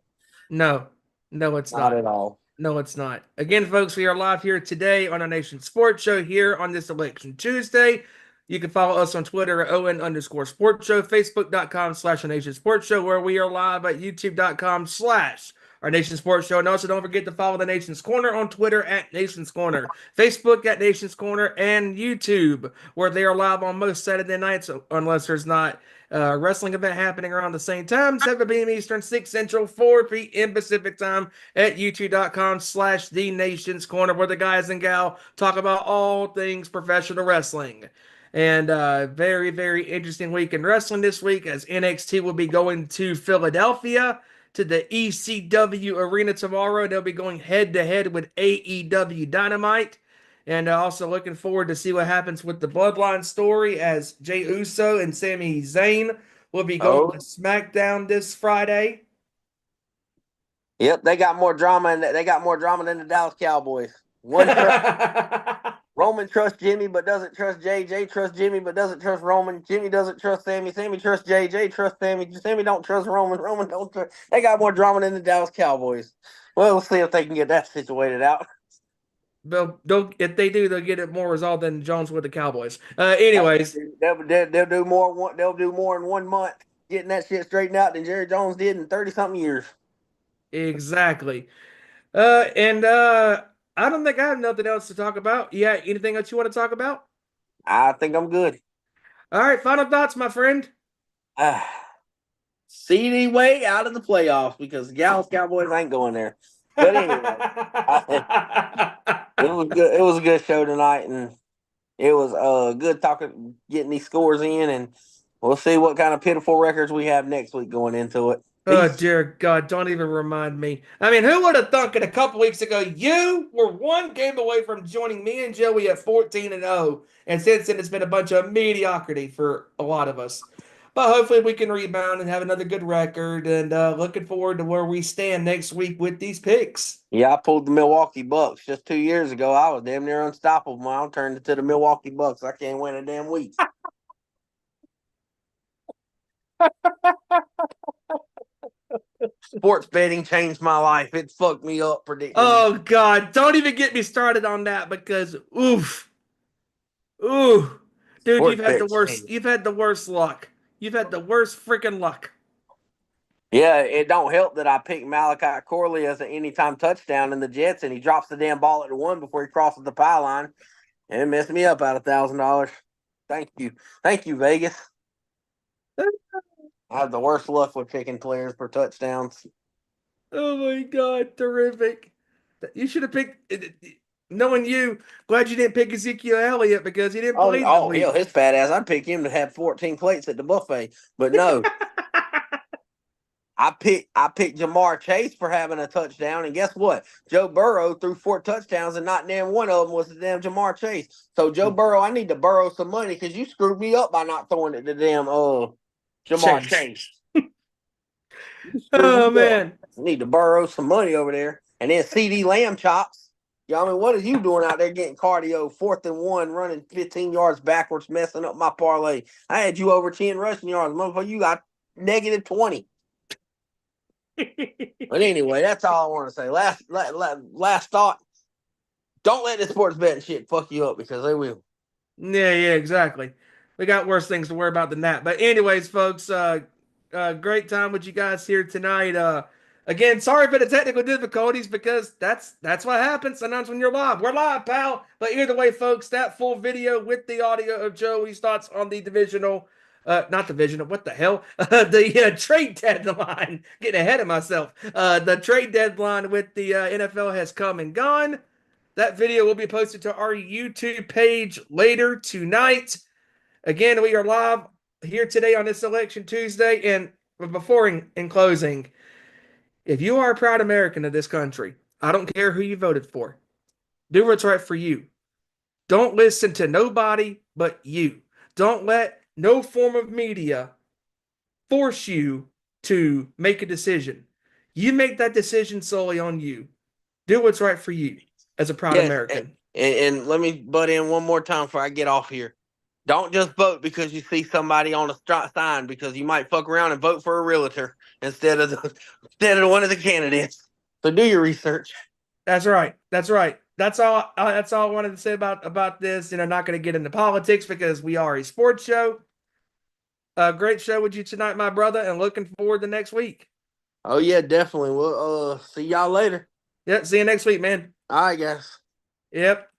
No, it's not at all. No, it's not. Again, folks, we are live here today on our Nation Sports Show here on this Election Tuesday. You can follow us on Twitter at ON_Sports Show, Facebook.com/Our Nation Sports Show, where we are live at YouTube.com/Our Nation Sports Show. And also don't forget to follow the Nation's Corner on Twitter at Nation's Corner, Facebook at Nation's Corner, and YouTube, where they are live on most Saturday nights, unless there's not a wrestling event happening around the same time, 7 p.m. Eastern, 6 Central, 4 p.m. Pacific time at youtube.com/The Nation's Corner, where the guys and gal talk about all things professional wrestling. And very, very interesting week in wrestling this week, as NXT will be going to Philadelphia to the ECW Arena tomorrow. They'll be going head-to-head with AEW Dynamite. And also looking forward to see what happens with the Bloodline story, as Jey Uso and Sami Zayn will be going to SmackDown this Friday. Yep, they got more drama, and they got more drama than the Dallas Cowboys. Roman trusts Jimmy but doesn't trust Jay. Jay trusts Jimmy but doesn't trust Roman. Jimmy doesn't trust Sammy. Sammy trusts Jay. Jay trusts Sammy. Sammy don't trust Roman. Roman don't trust. They got more drama than the Dallas Cowboys. Well, we'll see if they can get that situated out. If they do, they'll get it more resolved than Jones with the Cowboys. Anyways, they'll do more. They'll do more in 1 month getting that shit straightened out than Jerry Jones did in 30-something years. Exactly. I don't think I have nothing else to talk about. Yeah, anything else you want to talk about? I think I'm good. All right, final thoughts, my friend. CD way out of the playoffs, because the Dallas Cowboys ain't going there. But anyway, it was good. It was a good show tonight, and it was good talking, getting these scores in, and we'll see what kind of pitiful records we have next week going into it. Oh, dear God, don't even remind me. I mean, who would have thunk it a couple weeks ago? You were 1 game away from joining me and Joey at 14-0, and since then it's been a bunch of mediocrity for a lot of us. But hopefully we can rebound and have another good record, and looking forward to where we stand next week with these picks. Yeah, I pulled the Milwaukee Bucks just 2 years ago. I was damn near unstoppable. I turned it to the Milwaukee Bucks. I can't win a damn week. Sports betting changed my life. It fucked me up predicting. Oh, God. Don't even get me started on that, because, oof. Ooh. Dude, Sports you've had the worst luck. You've had the worst freaking luck. Yeah, it don't help that I picked Malachi Corley as an anytime touchdown in the Jets, and he drops the damn ball at the 1 before he crosses the pylon, and it messed me up out of $1,000. Thank you, Vegas. I have the worst luck with picking players for touchdowns. Oh my God, terrific! You should have picked. Knowing you, glad you didn't pick Ezekiel Elliott, because he didn't play. Hell, his fat ass! I'd pick him to have 14 plates at the buffet, but no. I picked Jamar Chase for having a touchdown, and guess what? Joe Burrow threw 4 touchdowns, and not damn one of them was the damn Jamar Chase. So Joe Burrow, I need to borrow some money, because you screwed me up by not throwing it to damn Jamar Chase. Oh man, I need to borrow some money over there, and then CD Lamb chops. I mean, what are you doing out there getting cardio, 4th and 1, running 15 yards backwards, messing up my parlay? I had you over 10 rushing yards, motherfucker. You got negative 20. But anyway, that's all I want to say. Last thought. don't let the sports betting shit fuck you up because they will. Yeah, exactly. We got worse things to worry about than that. But anyways, folks, great time with you guys here tonight. Again, sorry for the technical difficulties because that's what happens sometimes when you're live. We're live, pal. But either way, folks, that full video with the audio of Joey's thoughts on the divisional, not divisional, what the hell? The trade deadline. Getting ahead of myself. The trade deadline with the NFL has come and gone. That video will be posted to our YouTube page later tonight. Again, we are live here today on this Election Tuesday. And before in closing, if you are a proud American of this country, I don't care who you voted for. Do what's right for you. Don't listen to nobody but you. Don't let no form of media force you to make a decision. You make that decision solely on you. Do what's right for you as a proud American. And let me butt in one more time before I get off here. Don't just vote because you see somebody on a sign, because you might fuck around and vote for a realtor instead of one of the candidates. So do your research. That's right. That's right. That's all. That's all I wanted to say about this. Not going to get into politics because we are a sports show. Great show with you tonight, my brother, and looking forward to next week. Oh yeah, definitely. We'll see y'all later. Yep. See you next week, man. All right, guys. Yep.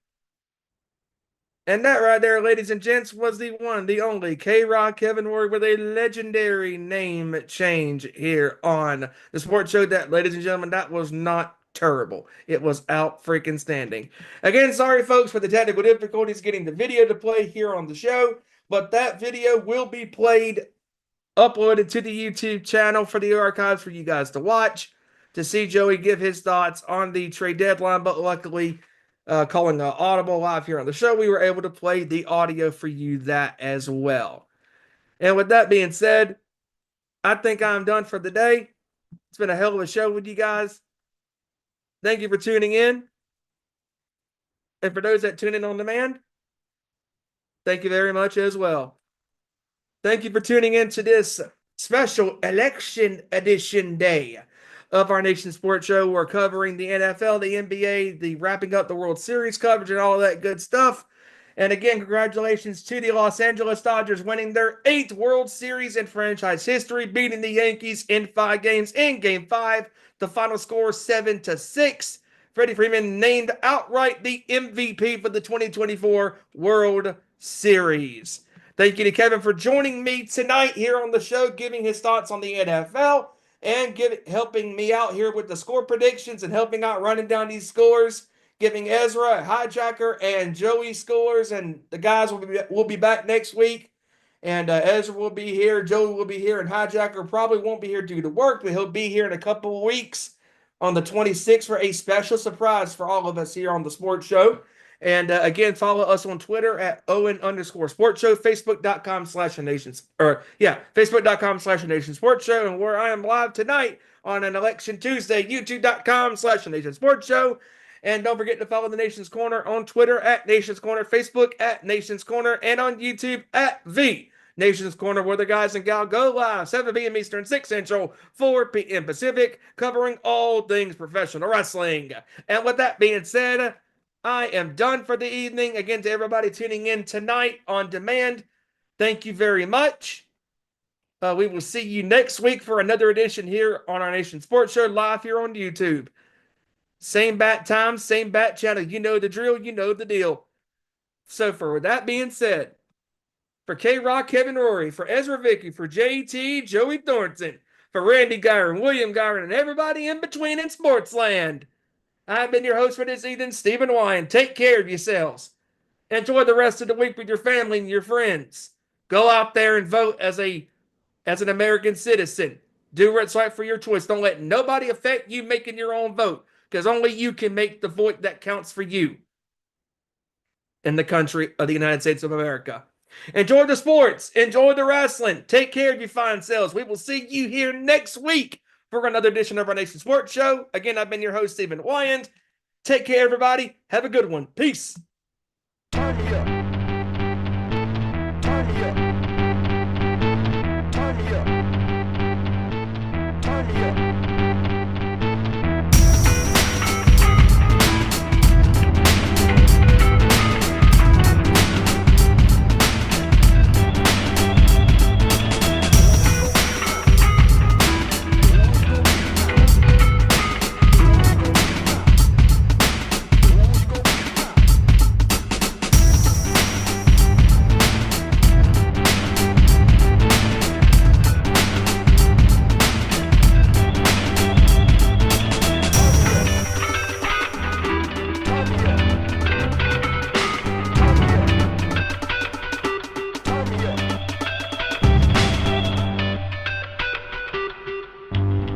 And that right there, ladies and gents, was the one, the only K-Rock Kevin Ward with a legendary name change here on the sports show. That, ladies and gentlemen, that was not terrible. It was out freaking standing. Again, sorry folks for the technical difficulties getting the video to play here on the show, but that video will be uploaded to the YouTube channel for the archives for you guys to watch, to see Joey give his thoughts on the trade deadline. But luckily, calling an audible live here on the show, we were able to play the audio for you that as well. And with that being said, I think I'm done for the day. It's been a hell of a show with you guys. Thank you for tuning in. And for those that tune in on demand, thank you very much as well. Thank you for tuning in to this special election edition day of our Nation Sports Show. We're covering the NFL, the NBA, the wrapping up the World Series coverage, and all of that good stuff. And again, congratulations to the Los Angeles Dodgers winning their 8th World Series in franchise history, beating the Yankees in 5 games in Game 5. The final score 7-6. Freddie Freeman named outright the MVP for the 2024 World Series. Thank you to Kevin for joining me tonight here on the show, giving his thoughts on the NFL and helping me out here with the score predictions and helping out running down these scores, giving Ezra, Hijacker, and Joey scores. And the guys will be back next week. And Ezra will be here, Joey will be here, and Hijacker probably won't be here due to work, but he'll be here in a couple of weeks on the 26th for a special surprise for all of us here on the sports show. And again, follow us on Twitter at Owen_Sports Show, Facebook.com/Nation Sports Show, and where I am live tonight on an Election Tuesday, YouTube.com/Nation Sports Show. And don't forget to follow the Nation's Corner on Twitter at Nation's Corner, Facebook at Nation's Corner, and on YouTube at The Nation's Corner, where the guys and gal go live 7 p.m. Eastern, 6 Central, 4 p.m. Pacific, covering all things professional wrestling. And with that being said, I am done for the evening. Again, to everybody tuning in tonight on demand, thank you very much. We will see you next week for another edition here on our Nation Sports Show, live here on YouTube. Same bat time, same bat channel. You know the drill, you know the deal. So for that being said, for K-Rock, Kevin Rory, for Ezra Vicky, for JT, Joey Thornton, for Randy Gyron, William Gyron, and everybody in between in Sportsland, I've been your host for this evening, Stephen Wyand. Take care of yourselves. Enjoy the rest of the week with your family and your friends. Go out there and vote as an American citizen. Do what's right for your choice. Don't let nobody affect you making your own vote, because only you can make the vote that counts for you in the country of the United States of America. Enjoy the sports. Enjoy the wrestling. Take care of your fine selves. We will see you here next week for another edition of our Nation Sports Show. Again, I've been your host, Stephen Wyand. Take care, everybody. Have a good one. Peace.